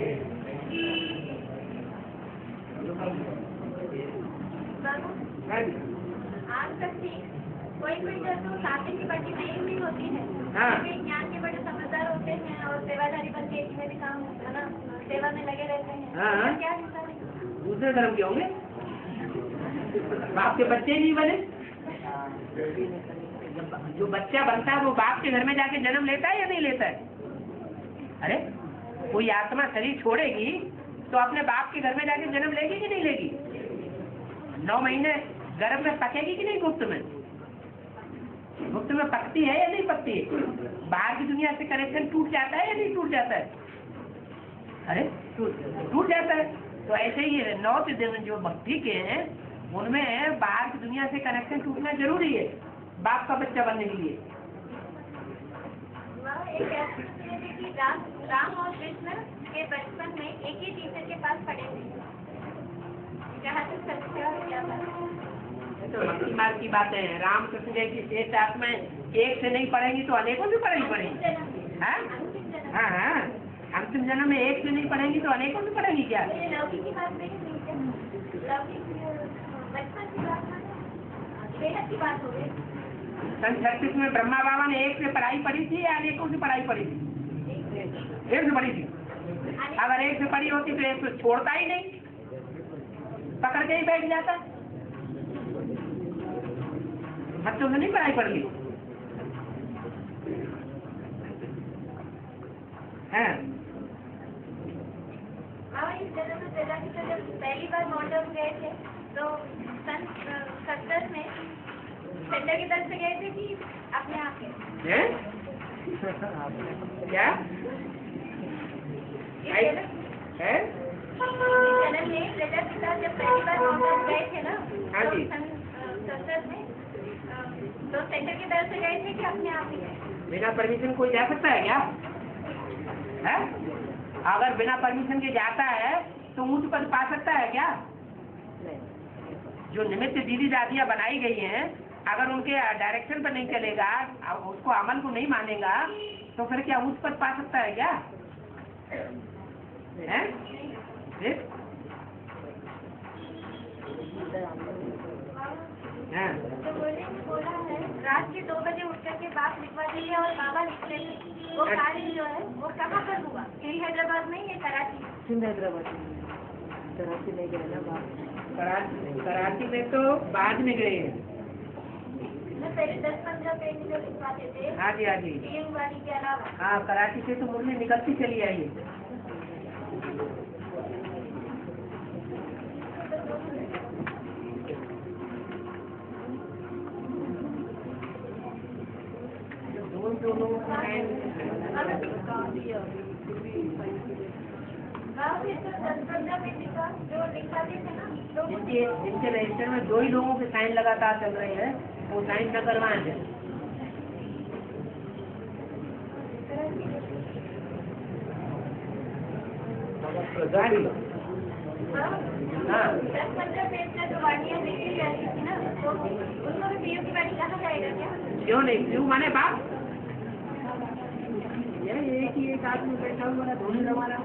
आज तक ठीक कोई जो शादी की बड़ी नहीं भी होती है, ज्ञान के बड़े समझदार होते हैं और सेवादारी बन के में भी काम है ना, सेवा में लगे रहते हैं। क्या हिस्सा है? दूसरे धर्म के होंगे, बाप के बच्चे नहीं बने। जो बच्चा बनता है वो बाप के घर में जाके जन्म लेता है या नहीं लेता है? अरे कोई आत्मा शरीर छोड़ेगी तो अपने बाप के घर में जाके जन्म लेगी कि नहीं लेगी? 9 महीने गर्भ में पकेगी कि नहीं? गुप्त में पकती है या नहीं पकती है? बाहर की दुनिया से कनेक्शन टूट जाता है या नहीं टूट जाता है? अरे टूट जाता है। तो ऐसे ही 9 दिन जो भक्ति के हैं उनमें बाहर की दुनिया से कनेक्शन टूटना जरूरी है बाप का बच्चा बनने के लिए। राम और कृष्ण के बचपन में एक ही टीचर के पास पढ़े थे, जहाँ तक सत्य क्या था। तो भक्ति मार्ग की बातें हैं। राम कृष्ण जैसी श्रेष्ठ आत्माएं एक से नहीं पढ़ेंगी तो अनेकों से पढ़ेंगी। हाँ हाँ अंतिम जन्म में एक से नहीं पढ़ेंगी तो अनेकों से पढ़ेंगी क्या? लौकिक की बात नहीं, लौकिक बचपन की बात बेहद की बात हो गई। सन 36 में ब्रह्मा बाबा ने एक से पढ़ाई पढ़ी थी या अनेकों से पढ़ाई पढ़ी थी? एक से पढ़ी थी। अगर एक से पढ़ी होती तो एक से छोड़ता ही नहीं, पकड़ के ही बैठ जाता। बच्चों से नहीं पढ़ाई पढ़ ली है। इस जगह में जब पहली बार मॉडल गए थे तो सन 70 में सेंटर की तरफ से गए थे कि अपने आप के क्या है? चैनल में लेटर पिता जब पहली बार मॉडल गए थे ना हाँ जी। सन 70 में तो सेंटर की तरफ से गए थे कि अपने आप ही? बिना परमिशन कोई जा सकता है क्या? है? अगर बिना परमिशन के जाता है तो ऊंच पद पा सकता है क्या? जो निमित्त दीदी दादियां बनाई गई हैं अगर उनके डायरेक्शन पर नहीं चलेगा, उसको अमल को नहीं मानेगा तो फिर क्या ऊंच पद पा सकता है क्या? है? तो बोला है रात के 2 बजे उठ करके बाप लिखवा दीजिए और बाबा लिख लेंगे। वो कार्य जो है वो कहाँ पर हुआ? यही हैदराबाद में या कराची? हैदराबाद कराची नहीं गए ना बाप। कराची में तो बाद में गए हैं। पहले 10-15 पेज जो लिखवाते थे। हाँ जी हाँ जी। वाली के अलावा हाँ कराची से तो मुरली निकलती चली आई है। जिनके रजिस्टर में 2 ही लोगों के साइन लगातार चल रहे हैं वो साइन न करवाएं थे। हाँ 10-15 पेज का जो वार्डियाँ देखी जाती थी ना तो उनको भी पीयू की वाड़ी कहा जाएगा क्या? क्यों नहीं? क्यों माने बाप एक ही एक आदमी बैठा हुआ है धोनी हमारा।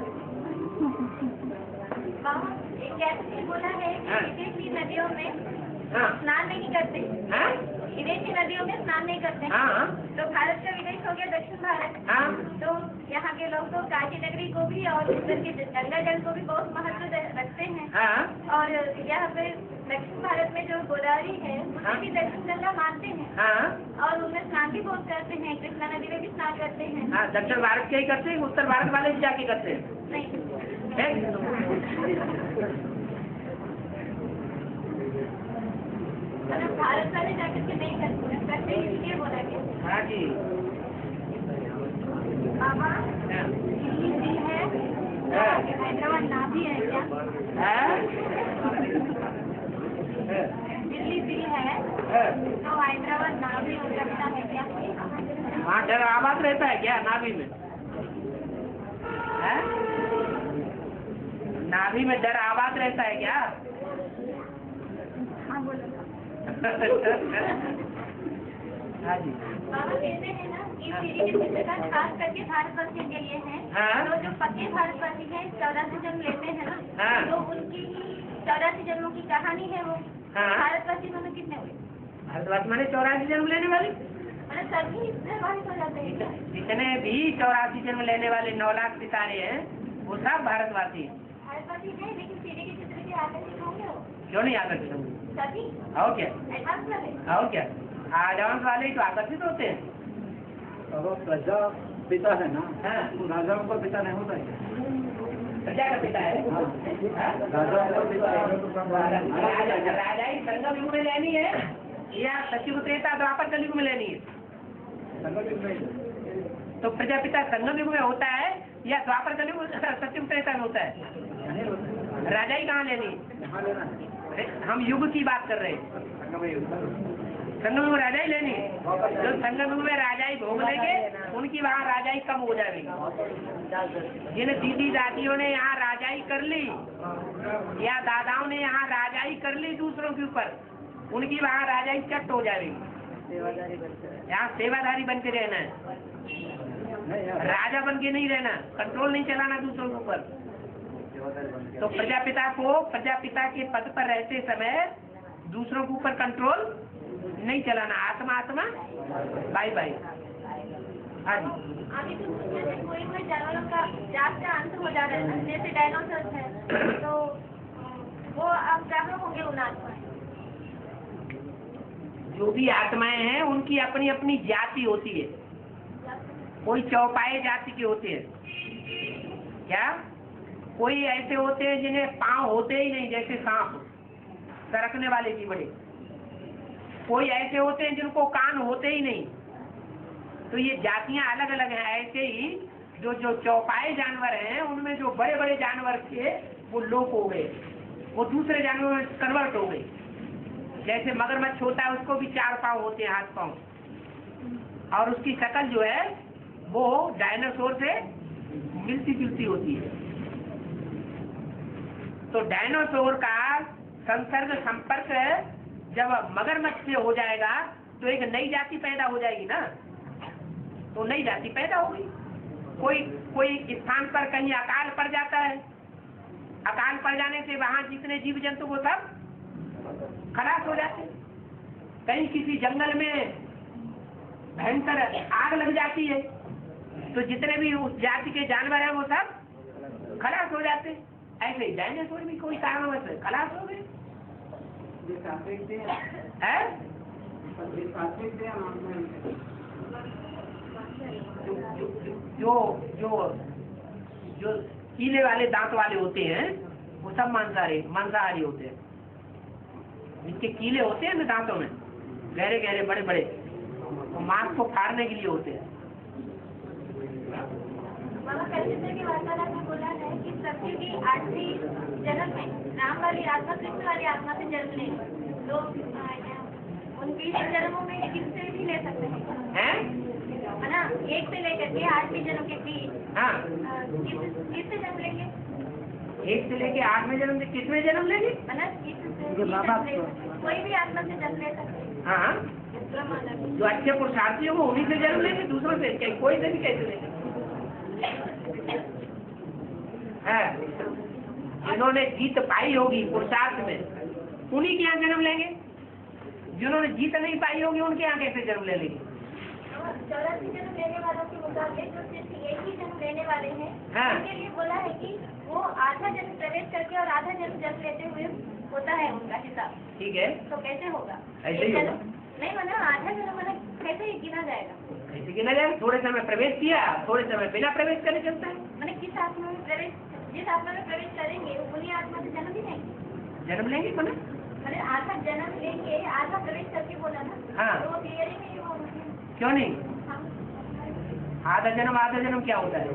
कैसे बोला है विदेशी नदियों में स्नान नहीं करते, विदेशी नदियों में स्नान नहीं करते। तो भारत का विदेश हो गया दक्षिण भारत। तो यहाँ के लोग तो काशी नगरी को भी और उधर के गंगा जल को भी बहुत महत्व रखते हैं। और यहाँ पे दक्षिण भारत में जो गोदावरी है उसे भी दक्षिण गंगा मानते हैं और उनमें स्नान भी बहुत करते हैं। कृष्णा नदी में भी स्नान करते हैं। दक्षिण भारत के ही करते हैं, उत्तर भारत वाले भी जाके करते हैं। नहीं भारत वाले जाकर के नहीं करते इसलिए बोला गया। हाँ जी बाबा दिल्ली भी है, हैदराबाद ना भी है क्या? दिल्ली भी है तो हैदराबाद ना भी हो सकता है क्या? वहाँ डर आबाद रहता है क्या नाभि में? नाभि में डर आबाद रहता है क्या? हाँ बोलो। हाँ जी। बाबा कहते हैं ना कि सीढ़ी की पुस्तक खास करके भारतवासियों के लिए है। हाँ। तो जो पक्के भारतवासी हैं 84 जन्म लेते हैं ना, हाँ। तो उनकी 84 जन्मों की कहानी है वो। हाँ। भारतवासी में कितने हुए? भारतवासी माने 84 जन्म लेने वाले, मतलब सभी इतने बारिश हो जाते हैं क्या? जितने भी 84 जन्म लेने वाले 9 लाख सितारे हैं वो सब भारतवासी हैं। भारतवासी है, लेकिन सीढ़ी के चित्र के आकर्षित होंगे वो क्यों नहीं आकर्षित होंगे? सभी और क्या? एडवांस वाले। और क्या, एडवांस वाले ही तो आकर्षित होते हैं। अब प्रजा पिता है ना, हाँ। तो राजाओं का पिता नहीं होता है। प्रजा का पिता है। हाँ। हाँ? राजाओं का पिता है। राजा ही संगम युग में लेनी है या सतयुग त्रेता द्वापर कलयुग में लेनी है? तो प्रजापिता संगम युग में होता है या द्वापर कलयुग सतयुग त्रेता में होता है? राजा ही कहाँ लेनी है? अरे, हम युग की बात कर रहे हैं। संगम युग में राजा ही लेनी है। जो संगम युग में राजा ही भोग लेंगे उनकी वहाँ राजा ही कम हो जाएगी। जिन दीदी दादियों ने यहाँ राजाई कर ली या दादाओं ने यहाँ राजाई कर ली दूसरों के ऊपर, उनकी वहाँ राजाई चट हो जाएगी। यहाँ सेवाधारी बन के रहना है, राजा बन के नहीं रहना, कंट्रोल नहीं चलाना दूसरों के ऊपर। तो प्रजापिता को प्रजापिता के पद पर रहते समय दूसरों के ऊपर कंट्रोल नहीं चलाना। आत्मा आत्मा बाई बाई। हाँ जी। अभी तो दुनिया में कोई जानवरों का जात का अंत हो जा रहा है ना, जैसे डायनासोर है, तो वो अब कहाँ होंगे उन आत्माएं? जो भी आत्माएं हैं उनकी अपनी अपनी जाति होती है। कोई चौपाए जाति के होते हैं क्या? कोई ऐसे होते हैं जिन्हें पांव होते ही नहीं, जैसे सांप सरकने वाले जीवड़े। कोई ऐसे होते हैं जिनको कान होते ही नहीं। तो ये जातियां अलग अलग हैं। ऐसे ही जो जो चौपाए जानवर हैं उनमें जो बड़े बड़े जानवर थे वो लोप हो गए, वो दूसरे जानवरों में कन्वर्ट हो गए। जैसे मगरमच्छ होता है, उसको भी 4 पांव होते हैं, हाथ पांव, और उसकी शक्ल जो है वो डायनासोर से मिलती जुलती होती है। तो डायनासोर का संसर्ग संपर्क जब मगरमच्छ से हो जाएगा तो एक नई जाति पैदा हो जाएगी ना। तो नई जाति पैदा होगी। कोई स्थान पर कहीं अकाल पड़ जाता है, अकाल पड़ जाने से वहां जितने जीव जंतु वो सब खलास हो जाते। कहीं किसी जंगल में भयंकर आग लग जाती है तो जितने भी उस जाति के जानवर हैं वो सब खलास हो जाते। ऐसे ही डायनासोर भी कोई कारणवश खलास हो गए। जो जो जो कीले वाले दांत वाले होते हैं वो सब मांसाहारी होते हैं। जिनके कीले होते हैं ना दांतों में, गहरे गहरे बड़े बड़े, वो मांस को फाड़ने के लिए होते हैं। बाबा कलियुग की वार्तालाप में बोला है कि सभी भी 8वीं जन्म में राम वाली आत्मा कृष्ण वाली आत्मा से जन्म लेंगे। तो उन 20 जन्मों में किससे भी ले सकते हैं, है ना? 1 से लेकर के 8वीं जन्म के बीच किससे जन्म लेंगे? 1 से लेके 8वें जन्म से कितने जन्म लेंगे? मतलब कोई भी आत्मा से जन्म ले सकते हैं। हाँ, जो अच्छे पुरुषार्थी हो वो उन्हीं से जन्म लेंगे, दूसरों से कोई से भी कैसे लेंगे? जिन्होंने जीत पाई होगी पुरुषार्थ में उन्हीं के यहाँ जन्म लेंगे। जिन्होंने जीत नहीं पाई होगी उनके यहाँ कैसे जन्म ले लेंगे? 84 जन्म लेने वालों के मुकाबले जो सिर्फ 1 ही जन्म लेने वाले हैं, उनके लिए बोला है कि वो आधा जन्म प्रवेश करके और आधा जन्म जन्म लेते हुए होता है उनका हिसाब। ठीक है, तो कैसे होगा? ऐसे ही होगा। नहीं मतलब आधा जन्म मतलब कैसे गिना जाएगा? कैसे गिना जाएगा? थोड़े समय प्रवेश किया, थोड़े समय बिना प्रवेश करने चलता है। मतलब किस आत्मा में प्रवेश, जिस आत्मा में प्रवेश करेंगे उन्हीं आत्मा से जन्म ही लेंगे। जन्म लेंगे मतलब आधा जन्म लेंगे, आधा प्रवेश करके बोला ना। हाँ। तो वो क्लियर ही नहीं होगा। क्यों नहीं? आधा जन्म क्या होता है?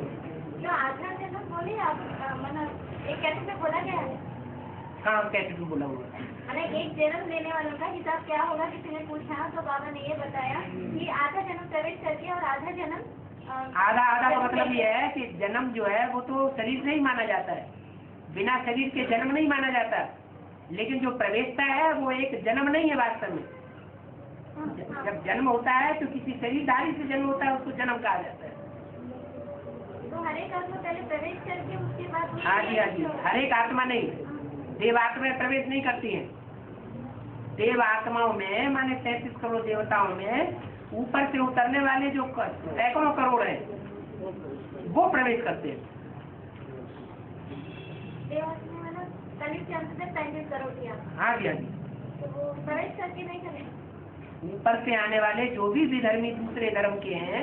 जो आधा जन्म बोले आप मतलब एक कैसे में बोला गया है? हाँ, कैसे तुम बोला हुआ? मैंने एक जन्म लेने वालों का हिसाब क्या होगा किसी ने पूछा तो बाबा ने ये बताया कि आधा जन्म प्रवेश करके और आधा जन्म आधा का मतलब ये है कि जन्म जो है वो तो शरीर से ही माना जाता है। बिना शरीर के जन्म नहीं माना जाता, लेकिन जो प्रवेशता है वो एक जन्म नहीं है वास्तव में। जब जन्म होता है तो किसी शरीरधारी से जन्म होता है, उसको जन्म कहा जाता है। तो हर एक आत्मा पहले प्रवेश करके उसके बाद हाँ जी, हाँ जी, हर एक आत्मा नहीं, देव आत्माएं प्रवेश नहीं करती हैं। देव आत्माओं में माने 33 करोड़ देवताओं में ऊपर से उतरने वाले जो सैकड़ों करोड़ हैं वो प्रवेश करते हैं। देवात्मा वाला कलयुग के अंत तक 33 करोड़ की आत्मा, हाँ जी, हाँ जी, तो वो प्रवेश करके नहीं करें। ऊपर से आने वाले जो भी विधर्मी दूसरे धर्म के हैं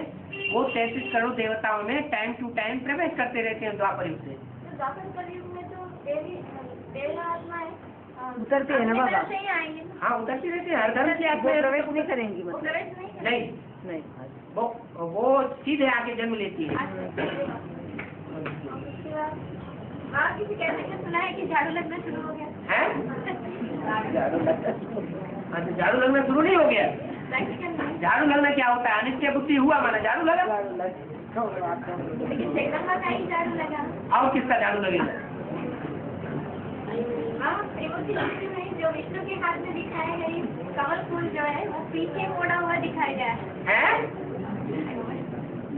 वो 33 करोड़ देवताओं में टाइम टू टाइम प्रवेश करते रहते हैं द्वापर युग से। तो द्वापर कलयुग में तो देवी आत्मा है, उतरती है ना बाबा? से ही आएंगे, हाँ, उतरती रहती है, हर धर्म की वो आत्माएं प्रवेश नहीं करेंगी वो मतलब? प्रवेश नहीं करें। नहीं, नहीं। वो सीधे आके जन्म लेती है। उसके बाद आप किसी कहने से सुना है कि झाड़ू लगना शुरू हो गया हैं? झाड़ू लगना शुरू नहीं हो गया। प्रैक्टिकल नहीं, झाड़ू लगना क्या होता है? अनित्य बुद्धि हुआ माना झाड़ू लगा। लेकिन जगदम्बा का ही झाड़ू लगा। और किसका झाड़ू लगेगा? हाँ, त्रिमूर्ति मंदिर में जो विष्णु के हाथ में दिखाया गई कमल फूल जो है वो पीछे मोड़ा हुआ दिखाया गया है। हैं?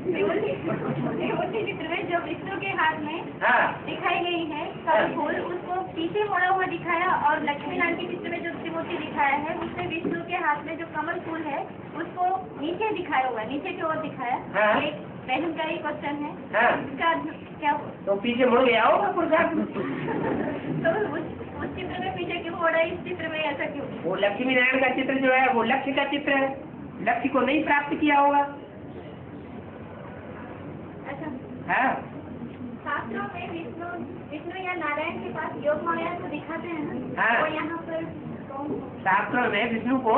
त्रिमूर्ति चित्र में जो विष्णु के हाथ में हाँ, दिखाई गई है कमल फूल, उसको पीछे मोड़ा हुआ दिखाया, और लक्ष्मी नारायण के चित्र में जो त्रिमूर्ति दिखाया है उसमें विष्णु के हाथ में जो कमल फूल है उसको नीचे दिखाया हुआ है, नीचे की ओर दिखाया। हाँ। एक बहन का ही क्वेश्चन है, हाँ। इसका क्या तो पीछे मुड़ गया होगा पुरुषार्थ। तो उस चित्र में पीछे क्यों मोड़ा, इस चित्र में ऐसा क्यों? वो लक्ष्मी नारायण का चित्र जो है वो लक्ष्य का चित्र है, लक्ष्य को नहीं प्राप्त किया होगा। अच्छा, हाँ, शास्त्रों में विष्णु या नारायण के पास योग माया को दिखाते हैं ना, हाँ। वो यहाँ पर कौन? शास्त्रों में विष्णु को,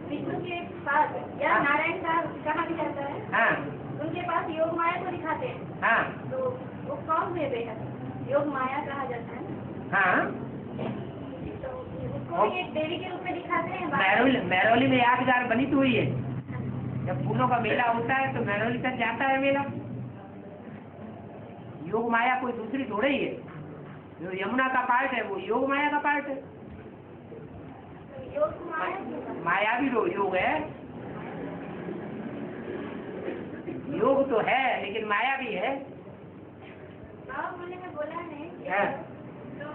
विष्णु के पास या हाँ। नारायण का कहा भी जाता है, हाँ, उनके पास योग माया को दिखाते हैं, हाँ, तो वो कौन है बेहद योग माया कहा जाता है, हाँ। तो उसको भी एक देवी के रूप में दिखाते हैं। मैरोली में यादगार बनी तो हुई है। जब फूलों का मेला होता है तो मैरोली तक जाता है मेला। योग माया कोई दूसरी थोड़ी ही है, जो यमुना का पार्ट है वो योग माया का पार्ट है। योग माया माया भी योग है, योग तो है लेकिन माया भी है। बाबा बोले में बोला है हाँ। तो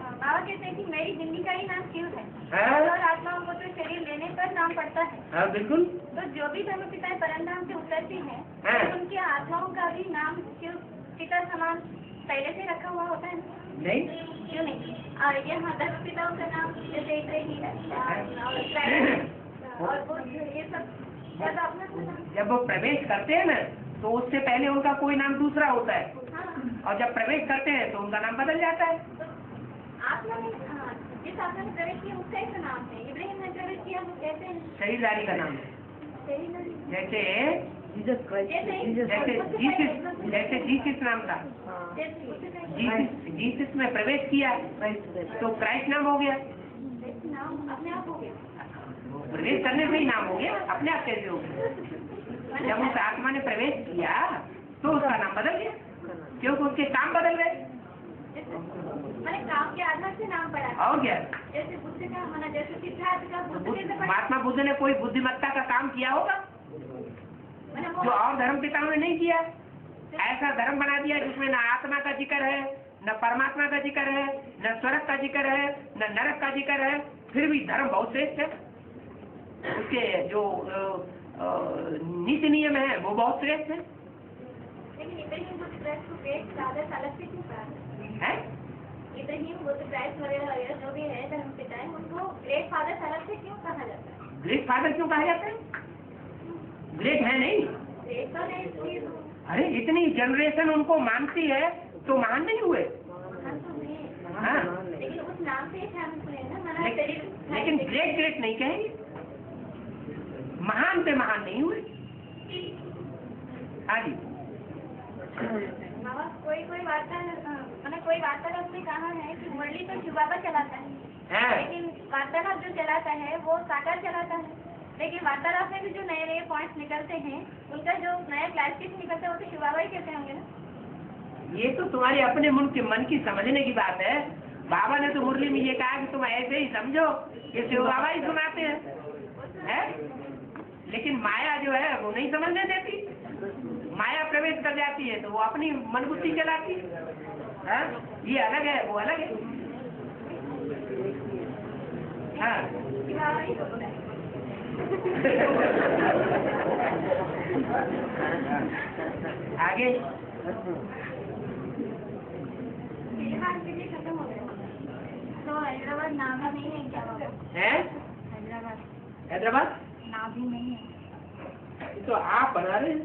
बाबा कहते हैं कि मेरी जिंदगी का ही नाम शिव है, हाँ। और आत्माओं को तो शरीर लेने पर नाम पड़ता है। हाँ, बिल्कुल। तो जो भी धर्म पिताएं परमधाम से उतरती हैं, हाँ। तो उनकी आत्माओं का भी नाम शिव पिता समान पहले से रखा हुआ होता है ना? नहीं, क्यों नहीं? और ये धर्म पिताओं का नाम जैसे इब्राहिम और बुद्ध, ये सब ज्यादा अपना नाम। जब वो प्रवेश करते हैं ना तो उससे पहले उनका कोई नाम दूसरा होता है, हाँ, और जब प्रवेश करते हैं तो उनका नाम बदल जाता है। तो आत्मा ने जिस आत्मा ने प्रवेश किया उसका ही नाम है। इब्राहिम ने प्रवेश किया वो कहते हैं शरीरधारी का नाम है। सही नहीं? जैसे जीसस क्राइस्ट, जैसे जीसस नाम था, जीसस में प्रवेश किया तो क्राइस्ट नाम हो गया। नाम अपने आप हो गया। प्रवेश करने से ही नाम हो गया, अपने आप कैसे हो गया? जब उस आत्मा ने प्रवेश किया तो उसका नाम बदल गया, क्योंकि उसके काम बदल गए। मैंने काम के आधार से नाम पड़ा। और क्या? जैसे बुद्ध का माना, जैसे सिद्धार्थ का बुद्ध कैसे पड़ा? महात्मा बुद्ध ने कोई बुद्धिमत्ता का काम किया होगा मैंने जो और धर्म पिताओं ने नहीं किया। ऐसा धर्म बना दिया जिसमें न आत्मा का जिक्र है, न परमात्मा का जिक्र है, न स्वर्ग का जिक्र है, न नरक का जिक्र है, फिर भी धर्म बहुत श्रेष्ठ है। उसके जो नीति नियम है वो बहुत श्रेष्ठ है। लेकिन इब्राहिम बुद्ध क्राइस्ट को ग्रेट फादर अलग से क्यों कहा है? इब्राहिम बुद्ध क्राइस्ट वगैरह जो भी है धर्म पिताएं, उनको ग्रेट फादर अलग से क्यों कहा जाता है? ग्रेट फादर क्यों कहा जाता है? ग्रेट है नहीं। ग्रेट तो है इसलिए तो अरे इतनी जनरेशन उनको मानती है तो महान नहीं हुए। महान तो है, हाँ, लेकिन उस नाम से ही फेमस हुए ना। हमारा लेकिन ग्रेट ग्रेट नहीं कहेंगे, महान से महान नहीं हुए। हाँ जी। बाबा कोई वार्ता मैंने कोई वार्तालाप में कहा है कि मुरली तो शिव बाबा चलाता है, हाँ। लेकिन वार्तालाप जो चलाता है वो साकार चलाता है। लेकिन वार्तालाप में भी जो नए नए पॉइंट्स निकलते हैं, उनका जो नया क्लैरिफिकेशन निकलता है वो तो शिव बाबा ही कहते होंगे ना। ये तो तुम्हारी अपने मन की समझने की बात है। बाबा ने तो मुरली में ये कहा कि तुम ऐसे ही समझो, ये शिव बाबा ही सुनाते हैं? लेकिन माया जो है वो नहीं समझने देती, माया प्रवेश कर जाती है तो वो अपनी मन बुद्धि चलाती है। ये अलग है, वो अलग है। हाँ आगे खत्म हो गया तो हैदराबाद नाम ही नहीं है क्या बाबा? है हैदराबाद नाम ही नहीं है तो आप बना रहे हैं।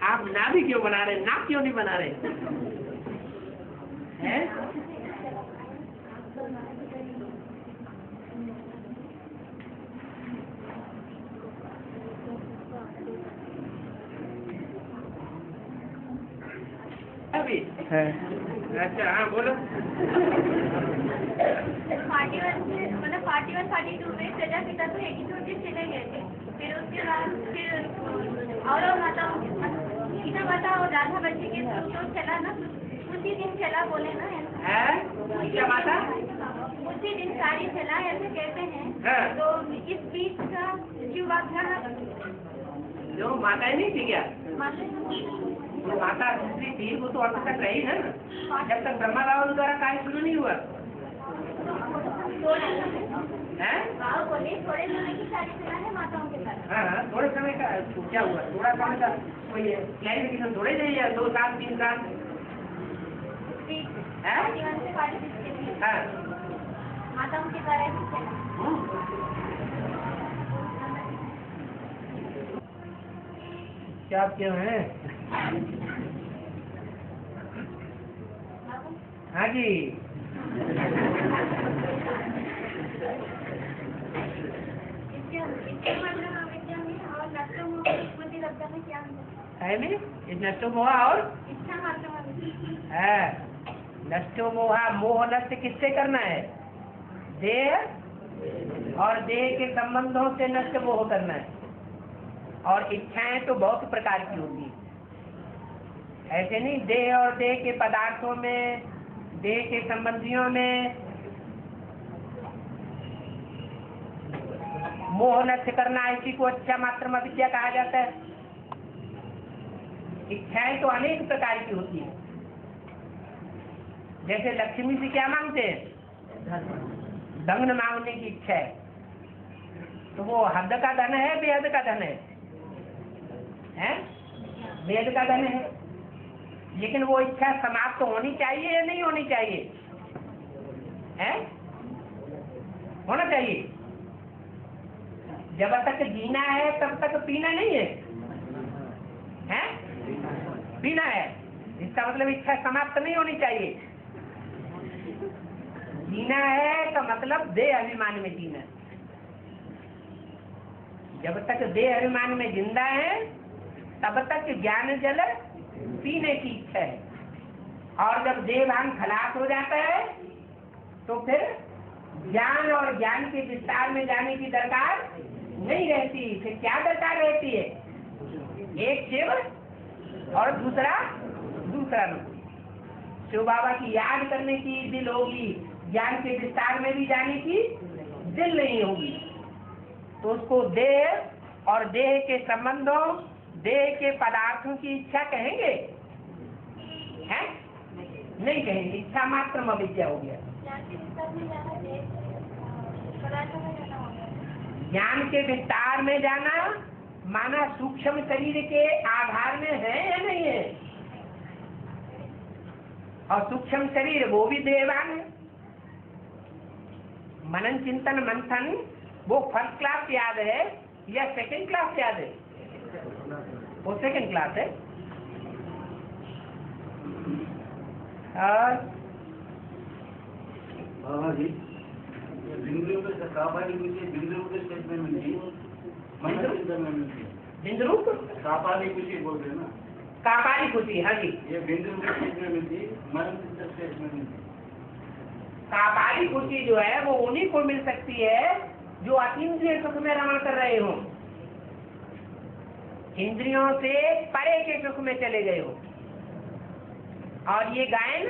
आप ना भी क्यों बना रहे, ना क्यों नहीं बना रहे हैं? अभी अच्छा हाँ बोलो। 41 42 में प्रजा पिता तो 82 से चले गए थे। फिर उसके बाद फिर और माता सीता माता और राधा बच्ची के जो चला ना, उसी दिन चला बोले ना है क्या माता? उसी दिन सारी चला ऐसे कहते हैं। हाँ। तो इस बीच का शिव बाबा जो माता नहीं थी क्या? माता माता दूसरी थी वो तो अब तक रही ना, जब तक ब्रह्मा रावण द्वारा कार्य शुरू नहीं हुआ है। थोड़े समय की सारी चला है माताओं के साथ। हाँ थोड़े समय का क्या हुआ, थोड़ा समय का कोई क्लैरिफिकेशन थोड़े नहीं है, 2 साल 3 साल है। हाँ माताओं के द्वारा ही चला। क्या क्यों है? हाँ जी है नहीं, नष्टो मोहा और है। नष्टो मोहा, मोह नष्ट किससे करना है? देह और देह के संबंधों से नष्ट मोह करना है। और इच्छाएं तो बहुत प्रकार की होती है, ऐसे नहीं देह और देह के पदार्थों में, देह के संबंधियों में मोह नष्ट करना, इसी को अच्छा मात्र में विद्या कहा जाता है। इच्छाएं तो अनेक प्रकार की होती है। जैसे लक्ष्मी से क्या मांगते हैं? धन मांगने की इच्छा है, तो वो हद का धन है बेहद का धन है? बेहद का धन है। लेकिन वो इच्छा समाप्त तो होनी चाहिए या नहीं होनी चाहिए? है होना चाहिए। जब तक जीना है तब तक पीना नहीं है, हैं? पीना है, इसका मतलब इच्छा समाप्त नहीं होनी चाहिए। जीना है का मतलब देह अभिमान में जीना। जब तक देह अभिमान में जिंदा है तब तक ज्ञान जल पीने की इच्छा है, और जब देह भान खलास हो जाता है तो फिर ज्ञान और ज्ञान के विस्तार में जाने की दरकार नहीं रहती। फिर क्या दरकार रहती है? एक शिव और दूसरा रूप। शिव बाबा की याद करने की दिल होगी, ज्ञान के विस्तार में भी जाने की दिल नहीं होगी, तो उसको देह और देह के संबंधों, देह के पदार्थों की इच्छा कहेंगे? हैं? नहीं कहेंगे। इच्छा मात्र में विद्या हो गया। ज्ञान के विस्तार में जाना माना सूक्ष्म शरीर के आधार में है या नहीं है? और सूक्ष्म शरीर वो भी देहवान है। मनन चिंतन मंथन वो फर्स्ट क्लास याद है या सेकंड क्लास याद है? वो सेकंड क्लास है। और बाबा जी बिंदु के कापाली कुछ बिंदु के स्टेटमेंट में नहीं, मन चिंतन में नहीं। बिंदु कापाली कुछ बोल रहे ना, कापाली खुशी। हाँ जी, ये बिंदु के स्टेटमेंट में थी, मन चिंतन स्टेटमेंट में थी। कापाली खुशी जो है वो उन्हीं को मिल सकती है जो अतीन्द्रिय सुख में रमण कर रहे हो। इंद्रियों से परे के सुख में चले गए हो। और ये गायन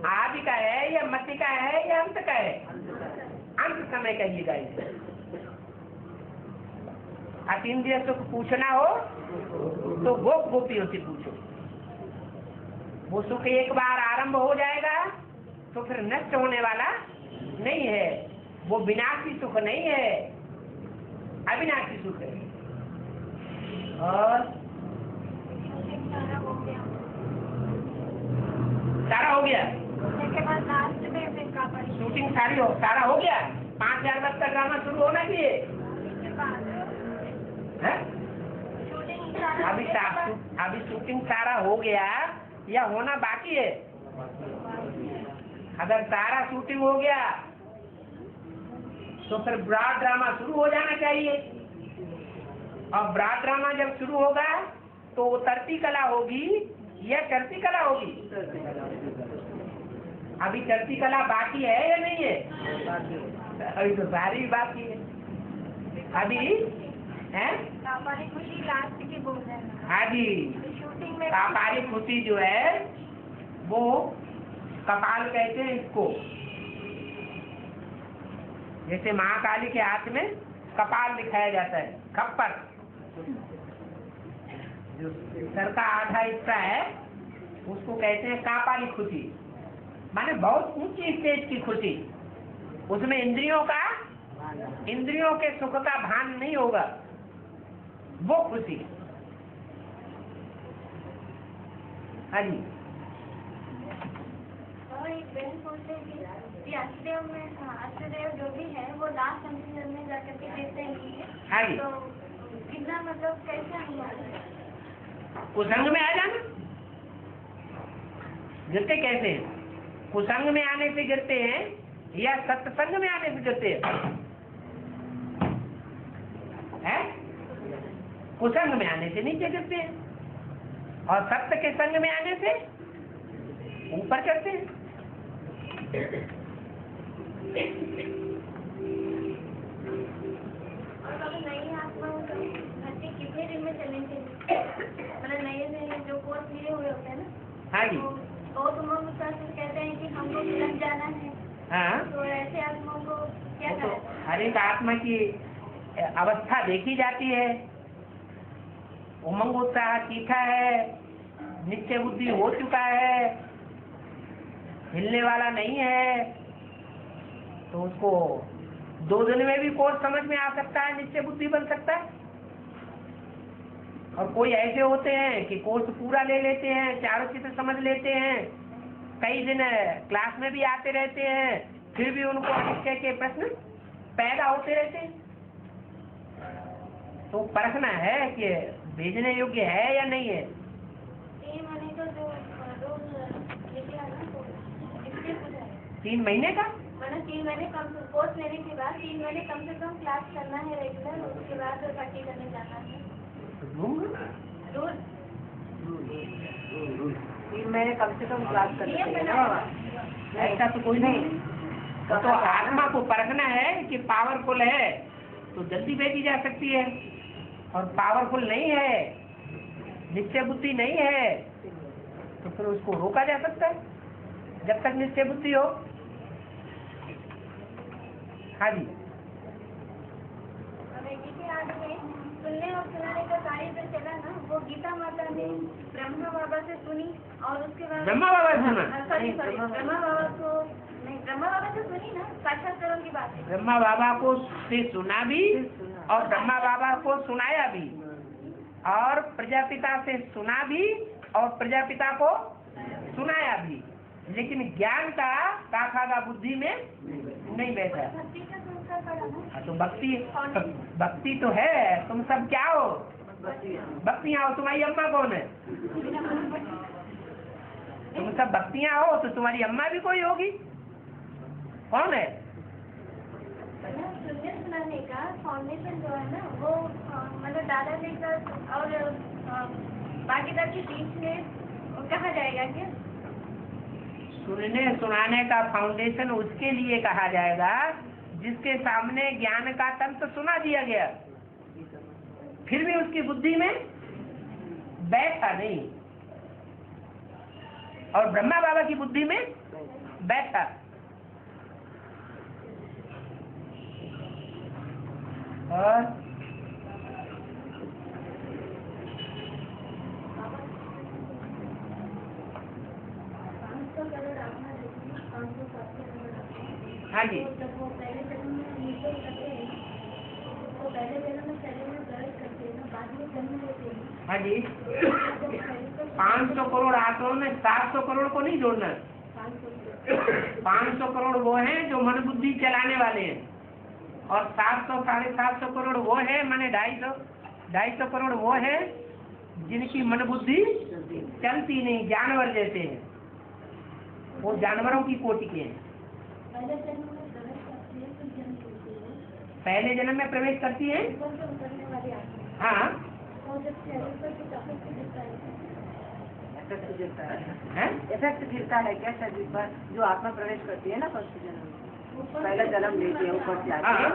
आदि का है या मध्य का है या अंत का है? अंत समय का ये गायन। अतीन्द्रिय सुख पूछना हो तो गोप गोपियों से पूछो। वो सुख एक बार आरंभ हो जाएगा तो फिर नष्ट होने वाला नहीं है। वो विनाशी सुख नहीं है, अविनाशी सुख है। और सारा हो गया, शूटिंग सारा हो गया। 5000 बज का ड्रामा शुरू होना चाहिए। अभी शूटिंग सारा हो गया या होना बाकी है? अगर सारा शूटिंग हो गया तो फिर ब्रॉड ड्रामा शुरू हो जाना चाहिए। और ब्रॉड ड्रामा जब शुरू होगा तो उतरती कला होगी या चढ़ती कला होगी? अभी चढ़ती कला बाकी है या नहीं है? अभी तो सारी बाकी है। अभी है खुशी लास्ट की बोल रहे हैं। हाँ जी, शूटिंग में कापारी खुशी जो है वो कपाल कहते हैं इसको। जैसे महाकाली के हाथ में कपाल दिखाया जाता है, खप्पर जो सर का आधा हिस्सा है उसको कहते हैं कापाली खुशी, माने बहुत ऊंची स्टेज की खुशी। उसमें इंद्रियों के सुख का भान नहीं होगा, वो खुशी। हाँ जी, एक बहन पूछते कि आश्रय जो भी है वो लास्ट अंतिम में जाकर के देते हैं। हाँ जी, तो कितना मतलब कैसे हम कुसंग में आ जाना। गिरते कैसे हैं? कुसंग में आने से गिरते हैं या सत्संग में आने से गिरते हैं? कुसंग में आने से नीचे गिरते हैं और सत्य के संग में आने से ऊपर चढ़ते हैं। और नई आत्मा धरती कितने दिन में चलेंगे? मतलब नए जो कोर्स लिए हुए होते हैं ना। हाँ जी, तो तुम कहते हैं कि हमको मिलन जाना है। हाँ, तो ऐसे आत्माओं को क्या करें? हर एक आत्मा की अवस्था देखी जाती है। उमंग उत्साह तीखा है, निश्चय बुद्धि हो चुका है, हिलने वाला नहीं है, तो उसको 2 दिन में भी कोर्स समझ में आ सकता है, निश्चय बुद्धि बन सकता है। और कोई ऐसे होते हैं कि कोर्स पूरा ले लेते हैं, चारों चीजें समझ लेते हैं, कई दिन क्लास में भी आते रहते हैं, फिर भी उनको निश्चय के प्रश्न पैदा होते रहते हैं। तो परखना है कि भेजने योग्य है या नहीं है। 3 महीने का जो लेके आना तो इसलिए पूछा है। 3 महीने का? मतलब 3 महीने कम कोर्स लेने के बाद 3 महीने कम से कम क्लास करना है रेगुलर, उसके बाद पार्टी करने जाना है। रूल 3 महीने कम से कम क्लास करनी चाहिए ना बाबा। ऐसा तो कोई नहीं। तो आत्मा को परखना है कि पावरफुल है तो जल्दी भेजी जा सकती है, और पावरफुल नहीं है, निश्चय बुद्धि नहीं है, तो फिर उसको रोका जा सकता है जब तक निश्चय बुद्धि हो। हाँ जी, सुनने और सुनाने का कार्य जो चला ना, वो गीता माता ने ब्रह्मा बाबा से सुनी और उसके बाद ब्रह्मा बाबा से सुना? ब्रह्मा बाबा से सुनी ना, साक्षात्कारों की बात है। ब्रह्मा बाबा को से सुना भी और ब्रह्मा बाबा को सुनाया भी, और प्रजापिता से सुना भी और प्रजापिता को सुनाया भी, लेकिन ज्ञान का काखागा बुद्धि में नहीं बैठा। तो भक्ति तो है। तुम सब क्या हो? भक्तियाँ हो। तुम्हारी अम्मा कौन है? तुम सब भक्तियाँ हो तो तुम्हारी अम्मा भी कोई होगी। कौन है? सुनने सुनाने का फाउंडेशन जो है ना, वो मतलब दादा लेकर और बाकी तक की बीच में कहा जाएगा क्या? सुनने सुनाने का फाउंडेशन उसके लिए कहा जाएगा जिसके सामने ज्ञान का तंत्र सुना दिया गया। फिर भी उसकी बुद्धि में बैठा नहीं, और ब्रह्मा बाबा की बुद्धि में बैठा। और हाँ जी, जब वो पहले जन्म में नीचे करते हैं तो पहले जन्म में शरीर में प्रवेश करते हैं, बाद में जन्म लेते हैं। हाँ जी, 500 करोड़ आत्माओं में 700 करोड़ को नहीं जोड़ना। 500 करोड़ वो हैं जो मन बुद्धि चलाने वाले हैं, और 700 750 करोड़ वो है, माने 250 करोड़ वो है जिनकी मन बुद्धि चलती नहीं, जानवर जैसे हैं, वो जानवरों की कोटि के हैं। पहले जन्म में प्रवेश करती है तो जन्म लेती है, पहले जन्म में प्रवेश करती है। ऊपर से उतरने वाली आत्मा। हाँ, और जब शरीर पर कुछ अफेक्ट गिरता है, इफेक्ट गिरता है, हैं? इफेक्ट गिरता है क्या शरीर पर? जो आत्मा प्रवेश करती है ना फर्स्ट जन्म में, पहला जन्म लेती है ऊपर से आके, हाँ।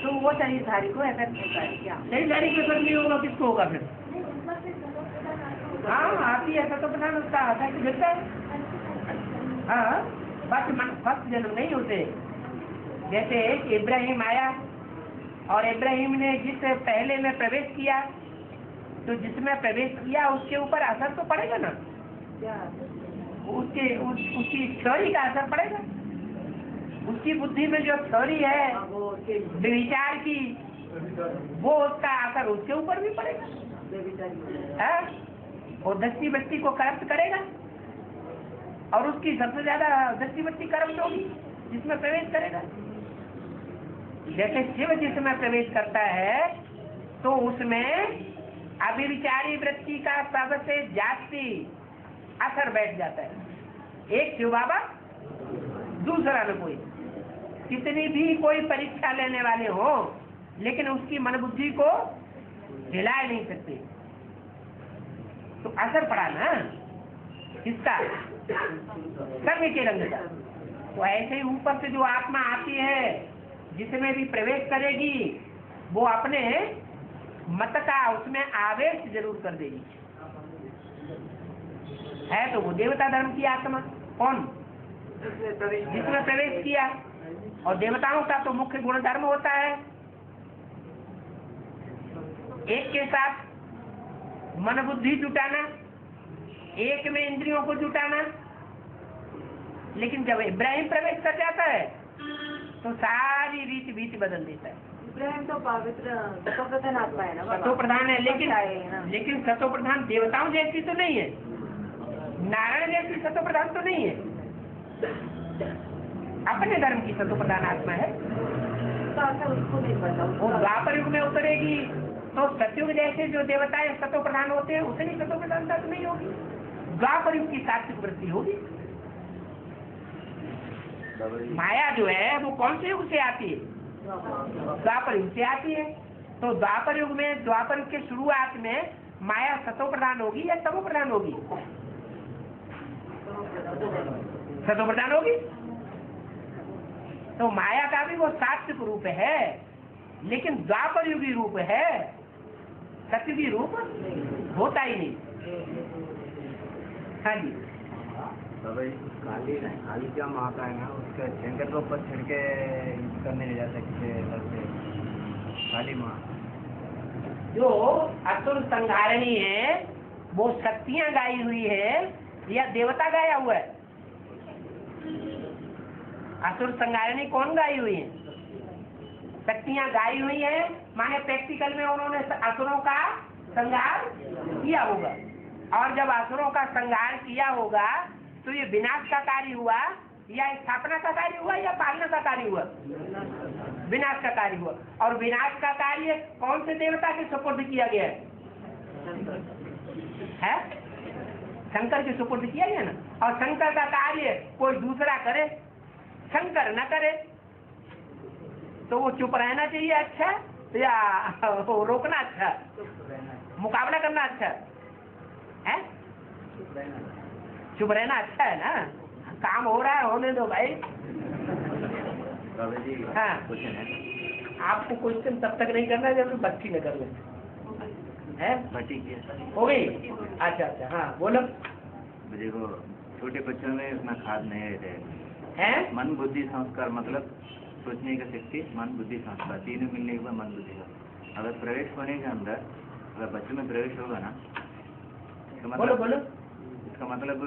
तो वो शरीरधारी को इफेक्ट होता है क्या? नहीं, लड़ी के नहीं होगा, किसको होगा फिर? नहीं ऊपर से सतत प्रदान आत्मा हाँ, आती है तो प्रधान उसका अफेक्ट गिरता है। हाँ, बस फर्स्ट जन्म नहीं होते। जैसे इब्राहिम आया और इब्राहिम ने जिस पहले में प्रवेश किया, तो जिसमें प्रवेश किया उसके ऊपर असर तो पड़ेगा ना, क्या? उसकी थ्योरी का असर पड़ेगा। उसकी बुद्धि में जो थ्योरी है वो उसके विचार की, वो उसका असर उसके ऊपर भी पड़ेगा। है? वो दृष्टि वृत्ति को करप्ट करेगा, और उसकी सबसे ज्यादा दृष्टि वृत्ति करप्ट होगी जिसमें प्रवेश करेगा। जैसे शिव जिसमें प्रवेश करता है तो उसमें अभिविचारी वृत्ति का सबसे जास्ती असर बैठ जाता है। एक शिव बाबा, दूसरा न कोई। कितनी भी कोई परीक्षा लेने वाले हो, लेकिन उसकी मन बुद्धि को हिला नहीं सकते, तो असर पड़ा ना किसका? संग के रंग का। तो ऐसे ही ऊपर से जो आत्मा आती है, जिसमें भी प्रवेश करेगी, वो अपने मत का उसमें आवेश जरूर कर देगी। है तो वो देवता धर्म की आत्मा। कौन? जिसमें प्रवेश किया। और देवताओं का तो मुख्य गुण धर्म होता है एक के साथ मन बुद्धि जुटाना, एक में इंद्रियों को जुटाना। लेकिन जब इब्राहिम प्रवेश कर जाता है तो सारी रीति भीति बदल देता है। इब्राहिम तो पवित्र सतोप्रधान आत्मा है ना बाबा? सतो प्रधान है, है ना? लेकिन सतो प्रधान देवताओं जैसी तो नहीं है, नारायण जैसी सतो प्रधान तो नहीं है, अपने धर्म की सतो प्रधान आत्मा है। तो असर उसको नहीं पता। वो द्वापर युग में उतरेगी तो सतयुग जैसे जो देवताएं सतो प्रधान होते हैं उतनी सतो प्रधानता तो नहीं होगी, द्वापर युग की सात्विक वृत्ति होगी। माया जो है वो कौन से युग से आती है? द्वापर युग से आती है। तो द्वापर युग में, द्वापर युग के शुरुआत में माया सतो प्रधान होगी या तमो प्रधान होगी? सतो प्रधान होगी। तो माया का भी वो सात्विक रूप है, लेकिन द्वापर युगी रूप है, सतयुगी रूप होता ही नहीं। हाँ जी, तो भाई काली क्या माँ का है ना, उसके शंकर के ऊपर छिड़के करने ले जाता है किसी घर से। काली माँ जो असुर संहारणी है वो शक्तियां गाई हुई है या देवता गाया हुआ है? असुर संहारणी कौन गाई हुई है? शक्तियां गाई हुई है, माने प्रैक्टिकल में उन्होंने असुरों का संहार किया होगा। और जब असुरों का संहार किया होगा तो ये विनाश का कार्य हुआ या स्थापना का कार्य हुआ या पालना का कार्य हुआ? विनाश का कार्य हुआ। और विनाश का कार्य कौन से देवता के सुपुर्द किया गया है? शंकर के सुपुर्द किया गया ना। और शंकर का कार्य कोई दूसरा करे, शंकर न करे, तो वो चुप रहना चाहिए अच्छा या रोकना अच्छा, मुकाबला करना अच्छा है? चुप रहना अच्छा है ना। काम हो रहा है, होने दो भाई। हाँ, आपको क्वेश्चन तब तक नहीं करना जब बच्ची न कर ले। है भट्टी हो गई। अच्छा अच्छा, हाँ बोलो। देखो छोटे बच्चों में उतना खाद नहीं रहते है मन बुद्धि संस्कार, मतलब सोचने का शक्ति, मन बुद्धि संस्कार तीनों मिलने के बाद मन बुद्धि का अगर प्रवेश होने के अंदर अगर बच्चों में प्रवेश होगा ना, तो बोलो मतलब बोलो। इसका मतलब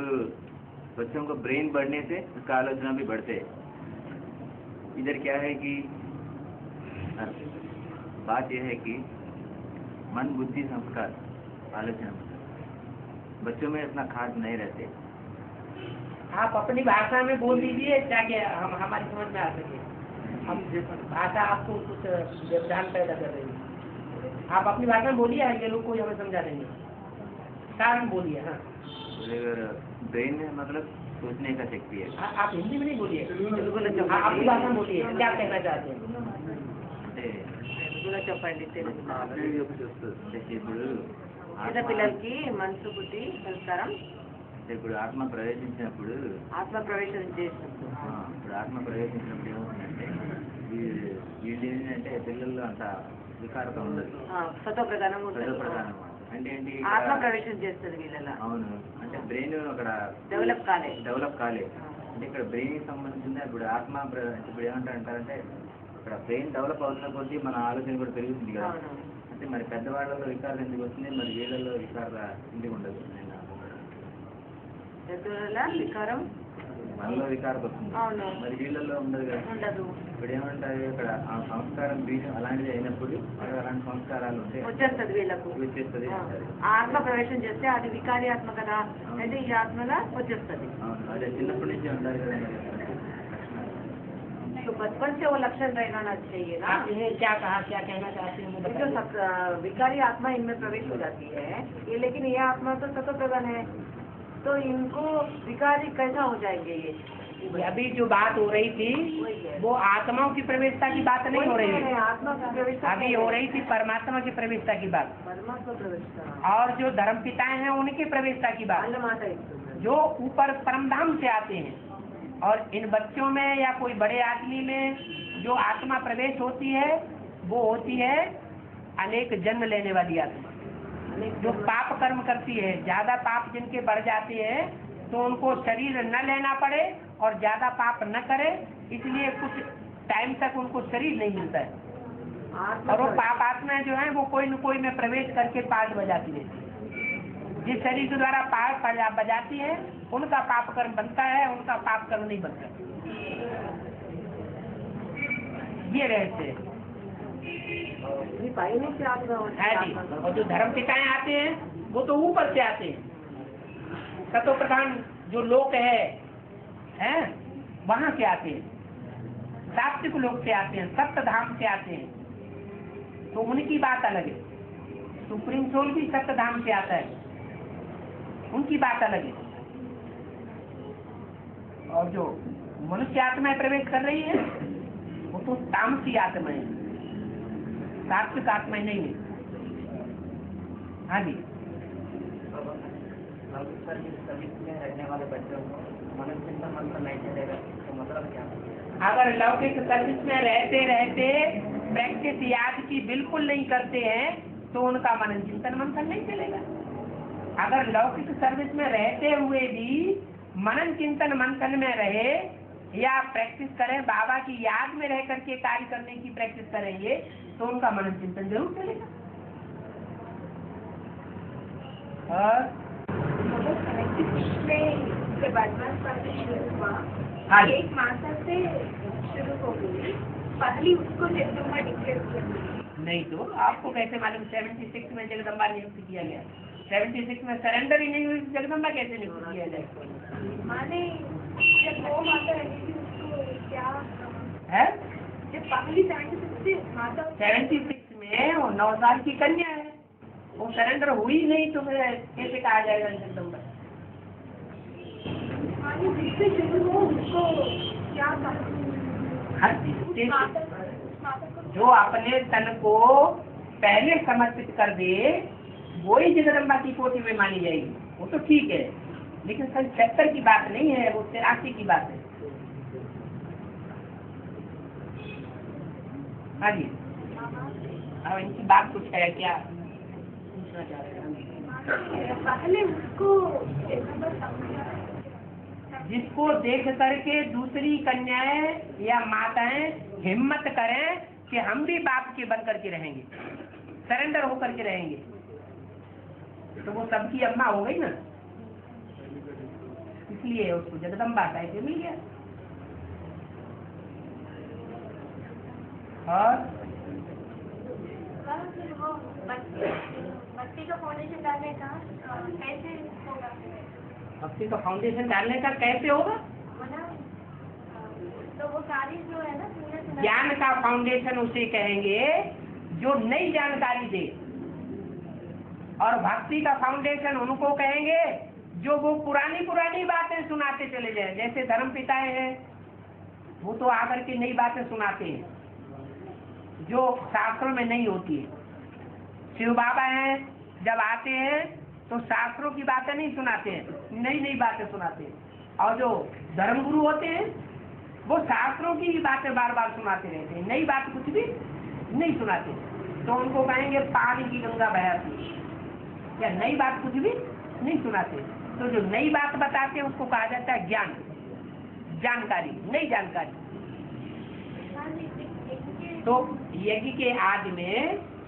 बच्चों को ब्रेन बढ़ने से उसका आलोचना भी बढ़ते है। इधर क्या है कि बात यह है कि मन बुद्धि संस्कार आलोचना बच्चों में इतना खाद नहीं रहते। आप अपनी भाषा में बोल दीजिए ताकि हम हमारी समझ में आ सके। हम भाषा आपको कुछ व्यवधान पैदा कर रही है। आप अपनी भाषा में बोलिए, ये लोग को हमें समझा देंगे। कारण बोलिए। हाँ ब्रेन में मतलब सोचने का शक्ति है। आप हिंदी में नहीं बोलिए, आपकी भाषा में बोलिए, क्या कहना चाहते हैं। పిల్లలకి మనసు బుద్ధి సంస్కారం ఇప్పుడు ఆత్మ ప్రవేశించినప్పుడు ఇప్పుడు ఆత్మ ప్రవేశించినప్పుడు ఏమవుతుందంటే వీళ్ళు ఏంటంటే పిల్లల్లో అంత వికారత ఉండదు, సతో ప్రధానం ప్రధానం అంటే ఏంటి ఆత్మ ప్రవేశం చేస్తుంది వీళ్ళలో. అవును, అంటే బ్రెయిన్ అక్కడ డెవలప్ కాలే అంటే ఇక్కడ బ్రెయిన్ కి సంబంధించింది. ఇప్పుడు ఆత్మ ఇప్పుడు ఏమంటారంటే ఇక్కడ బ్రెయిన్ డెవలప్ అవుతున్న కొద్దీ మన ఆలోచన కూడా పెరుగుతుంది కదా. అంటే మరి పెద్దవాళ్ళలో వికారం ఎందుకు వస్తుంది, మరి వీళ్ళలో వికారం ఎందుకు ఉండదు? వికారం మనలో వికారం వస్తుంది, మరి వీళ్ళలో ఉండదు కదా. ఉండదు. ఇప్పుడు ఏమంటారు ఇక్కడ ఆ సంస్కారం బీజం అలాంటిది అయినప్పుడు అలాంటి సంస్కారాలు ఉంటే వచ్చేస్తుంది వీళ్ళకు, వచ్చేస్తుంది. ఆత్మ ప్రవేశం చేస్తే అది వికారి ఆత్మ కదా, అయితే ఈ ఆత్మగా వచ్చేస్తుంది. అవును, అదే చిన్నప్పటి నుంచి ఉంటారు కదా. तो बचपन से वो लक्षण रहना चाहिए ना. आप इन्हें क्या कहा, क्या कहना चाहते हैं? जो विकारी आत्मा इनमें प्रवेश हो जाती है ये, लेकिन ये आत्मा तो सतो प्रधान है, तो इनको विकारी कैसा हो जाएंगे ये? अभी जो बात हो रही थी वो आत्माओं की प्रवेशता की बात नहीं हो रही है, आत्मा की प्रवेशता अभी हो रही थी परमात्मा की प्रवेशता की बात, परमात्मा प्रवेशता और जो धर्म पिताएं हैं उनकी प्रवेशता की बात, जो ऊपर परमधाम से आते हैं। और इन बच्चों में या कोई बड़े आदमी में जो आत्मा प्रवेश होती है वो होती है अनेक जन्म लेने वाली आत्मा, जो पाप कर्म करती है। ज्यादा पाप जिनके बढ़ जाते हैं तो उनको शरीर न लेना पड़े और ज्यादा पाप न करे, इसलिए कुछ टाइम तक उनको शरीर नहीं मिलता है। और वो पाप आत्माएं जो है वो कोई न कोई में प्रवेश करके पाठ बजाती है। जिस शरीर के द्वारा पाप बजाती है उनका पाप कर्म बनता है, उनका पाप कर्म नहीं बनता। ये रहते हैं जी। और जो धर्म पिताएं आते हैं वो तो ऊपर से आते हैं, सतो प्रधान जो लोक है वहां से आते हैं, सात्विक लोक से आते हैं, सप्त धाम से आते हैं, तो उनकी बात अलग है। सुप्रीम सोल भी सप्त धाम से आता है, उनकी बात अलग है। और जो मनुष्य आत्माएं प्रवेश कर रही है वो तो तामसी आत्माएं, सात्विक आत्माएं नहीं है। हाँ जी, रहने वाले बच्चों को मतलब नहीं चलेगा, तो मतलब क्या? अगर लौकिक सर्विस में रहते रहते प्रैक्टिस याद की बिल्कुल नहीं करते हैं तो उनका मनन चिंतन मंथन नहीं चलेगा। अगर लौकिक सर्विस में रहते हुए भी मनन चिंतन मंथन में रहे या प्रैक्टिस करें, बाबा की याद में रह करके कार्य करने की प्रैक्टिस करेंगे तो उनका मनन चिंतन जरूर चलेगा। और हाँ जी, एक माता से शुरू हो गई, पहली उसको जगदम्बा डिक्लेयर किया नहीं तो आपको कैसे मालूम? 76 में जगदम्बा नियुक्त किया गया, 76 में सरेंडर ही नहीं हुई, जगदम्बा कैसे नियुक्त किया जाए? माने जब वो माता रही थी उसको क्या है? जब पहली 76 माता 76 में वो 9 साल की कन्या है, वो सरेंडर हुई नहीं तो फिर कैसे कहा जाएगा जगदम्बा? माने जिससे शुरू हो उसको क्या हर चीज जो अपने तन को पहले समर्पित कर दे वही जगदम्बा की कोटि में मानी जाएगी, वो तो ठीक है, लेकिन सन 76 की बात नहीं है, वो 83 की बात है। हाँ जी, अब इनकी बात कुछ है क्या? पूछना चाह रहे हैं। पहले उसको समझा। जिसको देख करके दूसरी कन्याएं या माताएं हिम्मत करें कि हम भी बाप के बन करके रहेंगे, सरेंडर होकर के रहेंगे, तो वो सबकी अम्मा हो गई ना। इसलिए उसको जगदम्बा टाइटल मिल गया। और फिर वो बच्ची का फाउंडेशन डालने का कैसे होगा? भक्ति का फाउंडेशन डालने का कैसे होगा? तो वो सारी जो है ना ज्ञान का फाउंडेशन उसे कहेंगे जो नई जानकारी दे, और भक्ति का फाउंडेशन उनको कहेंगे जो वो पुरानी पुरानी बातें सुनाते चले जाए। जैसे धर्म पिताएं हैं, वो तो आकर के नई बातें सुनाते हैं जो शास्त्रों में नहीं होती है। शिव बाबा हैं, जब आते हैं तो शास्त्रों की बातें नहीं सुनाते हैं, नई नई बातें सुनाते हैं। और जो धर्मगुरु होते हैं वो शास्त्रों की बातें बार बार सुनाते रहते हैं, नई बात कुछ भी नहीं सुनाते। तो उनको कहेंगे पानी की गंगा बहती, या नई बात कुछ भी नहीं सुनाते। तो जो नई बात बताते हैं उसको कहा जाता है ज्ञान, जानकारी, नई जानकारी। तो यज्ञ के आदि में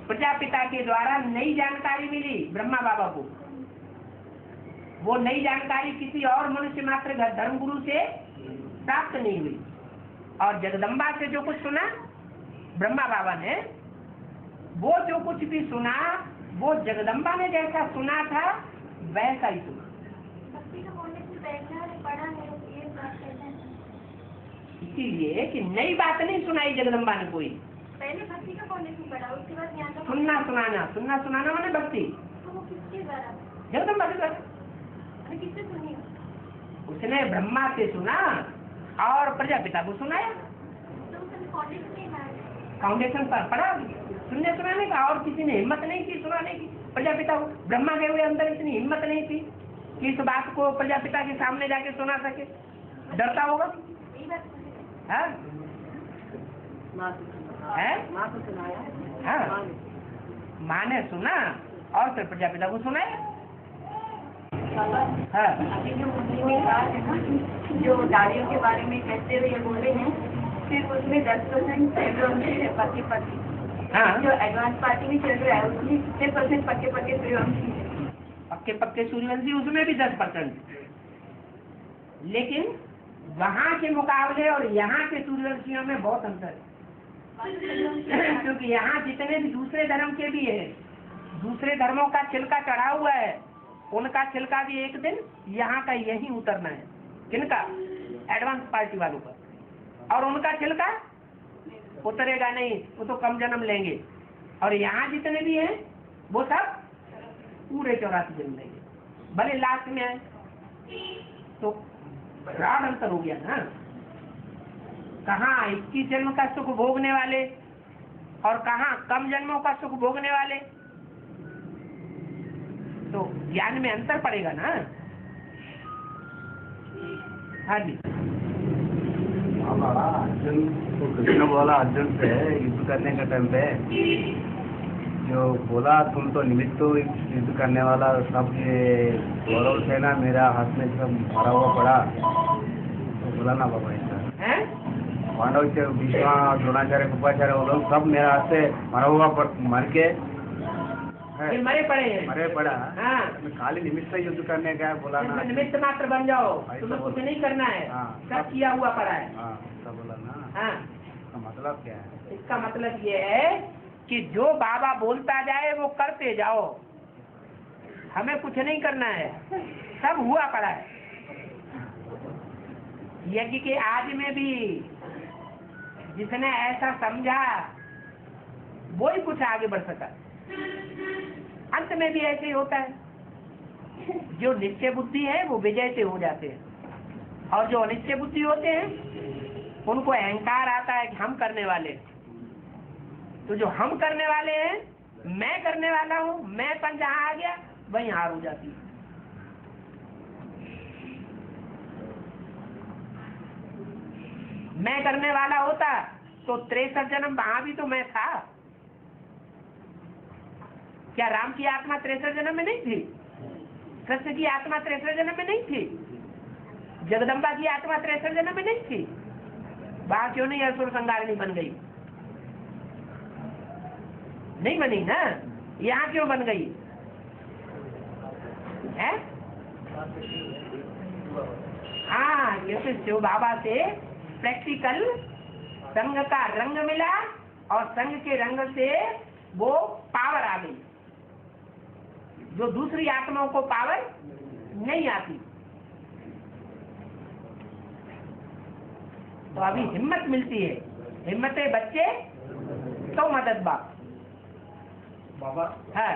प्रजापिता के द्वारा नई जानकारी मिली ब्रह्मा बाबा को। वो नई जानकारी किसी और मनुष्य मात्र धर्मगुरु से प्राप्त नहीं हुई। और जगदम्बा से जो कुछ सुना ब्रह्मा बाबा ने, वो जो कुछ भी सुना वो जगदम्बा ने जैसा सुना था वैसा ही सुना। इसीलिए कि नई बात नहीं सुनाई जगदम्बा ने कोई। पहले भक्ति का फाउंडेशन पढ़ा, उसके बाद ज्ञान का। सुनना सुनाना माने भक्ति। तो वो किसके द्वारा? जगदम्बा के द्वारा। किससे सुनी? उसने ब्रह्मा से सुना और प्रजापिता को सुनाया। तो उसने फाउंडेशन नहीं बनाया। फाउंडेशन पर पढ़ा सुनने सुनाने का, और किसी ने हिम्मत नहीं की सुनाने की प्रजापिता को। ब्रह्मा के हुए अंदर इतनी हिम्मत नहीं थी कि इस बात को प्रजापिता के सामने जाके सुना सके, डरता होगा। यही बात हाँ? है? माँ को सुनाया। हाँ, माँ ने सुना और फिर प्रजापिता को सुनाया। हाँ, अभी जो उन्होंने कहा है ना, जो दाड़ियों के बारे में कहते हुए बोले हैं, सिर्फ उसमें 10% है पति पति। हाँ। जो एडवांस पार्टी में चल रहा है उसमें कितने परसेंट पक्के पक्के सूर्यवंशी है? पक्के सूर्यवंशी उसमें भी 10%। लेकिन वहाँ के मुकाबले और यहाँ के सूर्यवंशियों में बहुत अंतर है। क्योंकि यहाँ जितने भी दूसरे धर्म के भी है, दूसरे धर्मों का छिलका चढ़ा हुआ है, उनका छिलका भी एक दिन यहाँ का यही उतरना है। किनका? एडवांस पार्टी वालों का। और उनका छिलका उतरेगा नहीं, वो तो कम जन्म लेंगे। और यहाँ जितने भी हैं वो सब पूरे 84 जन्म लेंगे, भले लास्ट में आए। तो बड़ा अंतर हो गया ना। कहाँ 21 जन्म का सुख भोगने वाले और कहाँ कम जन्मों का सुख भोगने वाले। तो ज्ञान में अंतर पड़ेगा ना। हाँ जी। अर्जुन तो कृष्ण बोला अर्जुन से युद्ध करने का टाइम पे, जो बोला तुम तो निमित्त हो युद्ध करने वाला, सब ये गौरव सेना मेरा हाथ में सब भरा हुआ पड़ा, तो बोला ना बाबा ऐसा हैं? पांडव से भीष्मा द्रोणाचार्य कृपाचार्य वो लोग सब मेरा हाथ से मरा हुआ मर के ये मरे पड़े हैं। मरे पड़ा। हाँ। खाली निमित्त से युद्ध करने का है बोला ना। निमित्त मात्र बन जाओ, ऐसा तुम्हें कुछ बोला। नहीं करना है। हाँ। सब किया हुआ पड़ा है। हाँ ऐसा बोला ना। हाँ, इसका मतलब क्या है? इसका मतलब ये है कि जो बाबा बोलता जाए वो करते जाओ, हमें कुछ नहीं करना है, सब हुआ पड़ा है। यज्ञ के आदि में भी जिसने ऐसा समझा वो ही कुछ आगे बढ़ सका। अंत में भी ऐसे ही होता है। जो निश्चय बुद्धि है वो विजय से हो जाते हैं, और जो अनिश्चय बुद्धि होते हैं उनको अहंकार आता है कि हम करने वाले। तो जो हम करने वाले हैं, मैं करने वाला हूँ, मैं पर जहाँ आ गया वहीं हार हो जाती है। मैं करने वाला होता तो 63 जन्म वहां भी तो मैं था। क्या राम की आत्मा 63 जन्म में नहीं थी? कृष्ण की आत्मा 63 जन्म में नहीं थी? जगदम्बा की आत्मा 63 जन्म में नहीं थी? वहां क्यों नहीं असुर संहारिणी बन गई? नहीं बनी ना, यहाँ क्यों बन गई है? हाँ, क्योंकि शिव बाबा से प्रैक्टिकल संग का रंग मिला और संग के रंग से वो पावर आ गई, जो दूसरी आत्माओं को पावर नहीं आती। तो अभी हिम्मत मिलती है, हिम्मते बच्चे तो मदद बाप। बाबा है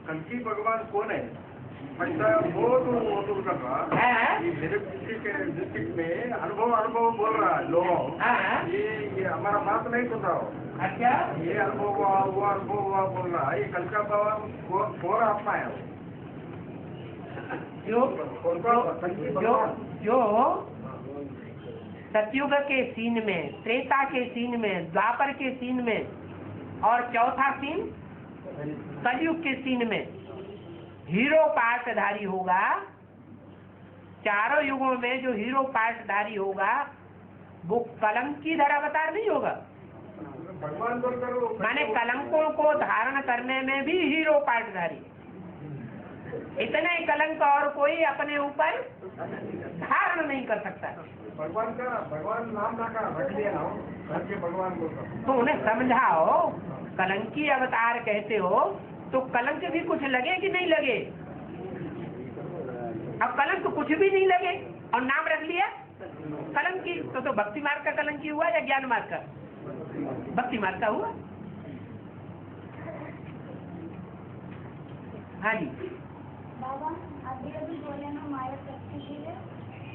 कल्कि भगवान कौन है? वो हाँ? मेरे डिस्ट्रिक्ट में अनुभव बोल रहा है लोगों। हाँ? ये हमारा बात नहीं सुन रहा हो। अच्छा, ये अनुभव हुआ वो अनुभव हुआ बोल रहा है। ये कल का भगवान कौन आत्मा है? जो सतयुग के सीन में, त्रेता के सीन में, द्वापर के सीन में और चौथा सीन कलयुग के सीन में हीरो पार्टधारी होगा। चारों युगों में जो हीरो पार्टधारी होगा वो कलंकीधर अवतार नहीं होगा। भगवान बोलकर माने कलंकों को धारण करने में भी हीरो पार्टधारी। इतने कलंक और कोई अपने ऊपर धारण नहीं कर सकता। भगवान नाम ना का रख दिया ना करके भगवान बोलकर तो उन्हें समझाओ, कलंकी अवतार कहते हो तो कलंक भी कुछ लगे कि नहीं लगे? अब कलंक कुछ भी नहीं लगे और नाम रख लिया कलंकी, तो भक्ति मार्ग का कलंकी हुआ या ज्ञान मार्ग का? भक्ति मार्ग का हुआ। हाँ जी बाबा अभी अभी बोले ना माया शक्ति है,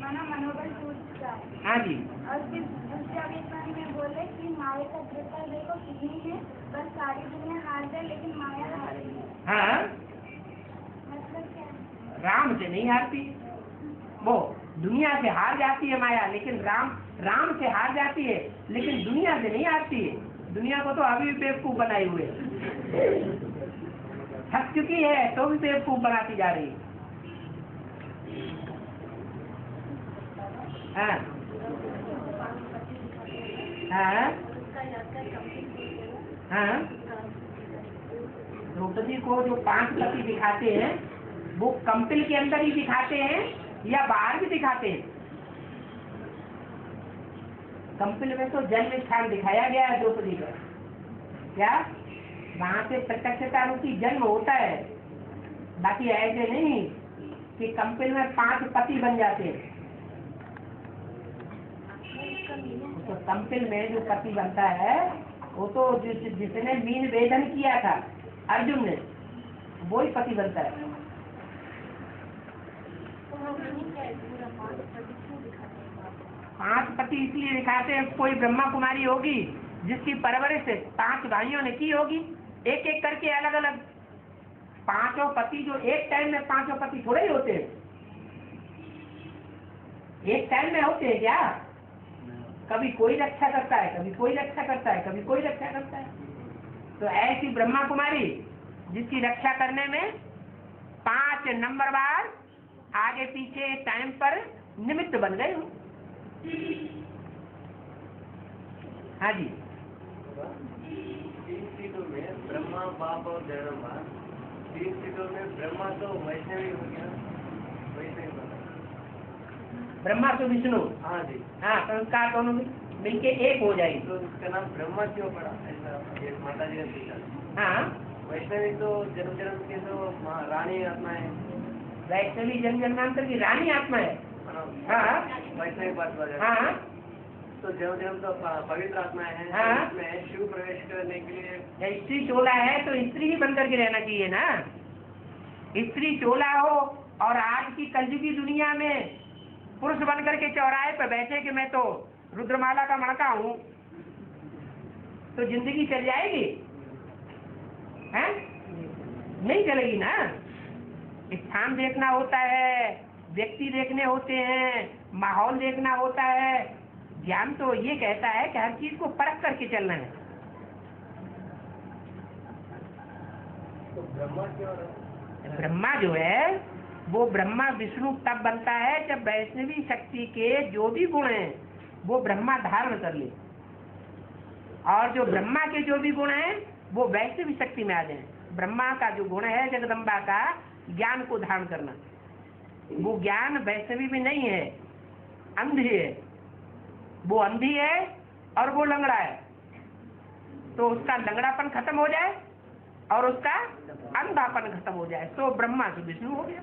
माना मनोबल टूट जाए। हाँ जी, और फिर दूसरे अभिप्राय में बोले कि माया का देवता देखो कितनी है, बस सारी दुनिया हार जाए लेकिन माया हारी है। हाँ, मतलब क्या है? राम से नहीं हारती वो, दुनिया से हार जाती है माया, लेकिन राम से हार जाती है, लेकिन दुनिया से नहीं हारती है। दुनिया को तो अभी भी बेवकूफ बनाए हुए, थक चुकी है तो भी बेवकूफ बनाती जा रही है। हाँ हाँ हाँ, द्रौपदी को जो 5 पति दिखाते हैं वो कंपिल के अंदर ही दिखाते हैं या बाहर भी दिखाते हैं? कंपिल में तो जन्म स्थान दिखाया गया है द्रौपदी का, क्या वहां से प्रत्यक्षता रूपी जन्म होता है। बाकी ऐसे नहीं कि कंपिल में 5 पति बन जाते हैं। तो कंपिल में जो पति बनता है वो तो जिसने मीन वेदन किया था अर्जुन ने, वो ही पति बनता है। तो हम नहीं क्या पूरा 5 पति क्यों दिखाते हैं? 5 पति इसलिए दिखाते हैं, कोई ब्रह्मा कुमारी होगी जिसकी परवरिश 5 भाइयों ने की होगी, एक एक करके अलग अलग। 5 पति जो एक टाइम में 5 पति थोड़े ही होते हैं, एक टाइम में होते हैं क्या? कभी कोई रक्षा करता है, कभी कोई रक्षा करता है, कभी कोई रक्षा करता है। तो ऐसी ब्रह्मा कुमारी जिसकी रक्षा करने में 5 नंबरवार आगे पीछे टाइम पर निमित्त बन गए हो। हाँ जी, 3 सीटों में ब्रह्मा बाप और जगदम्बा, 3 सीटों में ब्रह्मा तो वैष्णवी हो गया, वैष्णवी बना। ब्रह्मा तो विष्णु, हाँ जी, हाँ, संस्कार दोनों मिलके एक हो जाएगी। तो इसका नाम ब्रह्मा क्यों पड़ा? ऐसा एक माता जी ने पूछा। हाँ, वैष्णवी तो जन्म जन्म के तो रानी आत्मा है। वैष्णवी जन्म जन्मांतर की रानी आत्मा है। हाँ वैष्णवी बात वजह। हाँ, तो जन्म जन्म तो पवित्र आत्मा है। हाँ। इसमें शिव प्रवेश करने के लिए या स्त्री चोला है तो स्त्री ही बनकर के रहना चाहिए ना। स्त्री चोला हो और आज की कलयुगी दुनिया में पुरुष बनकर के चौराहे पर बैठे कि मैं तो रुद्रमाला का मणका हूँ, तो जिंदगी चल जाएगी? हैं? नहीं चलेगी ना। स्थान देखना होता है, व्यक्ति देखने होते हैं, माहौल देखना होता है। ज्ञान तो ये कहता है कि हर चीज को परख करके चलना है। ब्रह्मा क्यों रहा? ब्रह्मा जो है वो ब्रह्मा विष्णु तब बनता है जब वैष्णवी शक्ति के जो भी गुण हैं वो ब्रह्मा धारण कर ले, और जो ब्रह्मा के जो भी गुण हैं वो वैष्णवी शक्ति में आ जाए। ब्रह्मा का जो गुण है जगदम्बा का ज्ञान को धारण करना, वो ज्ञान वैष्णवी में नहीं है, अंधी है, वो अंधी है और वो लंगड़ा है, तो उसका लंगड़ापन खत्म हो जाए और उसका अंधापन खत्म हो जाए तो ब्रह्मा से विष्णु हो गया।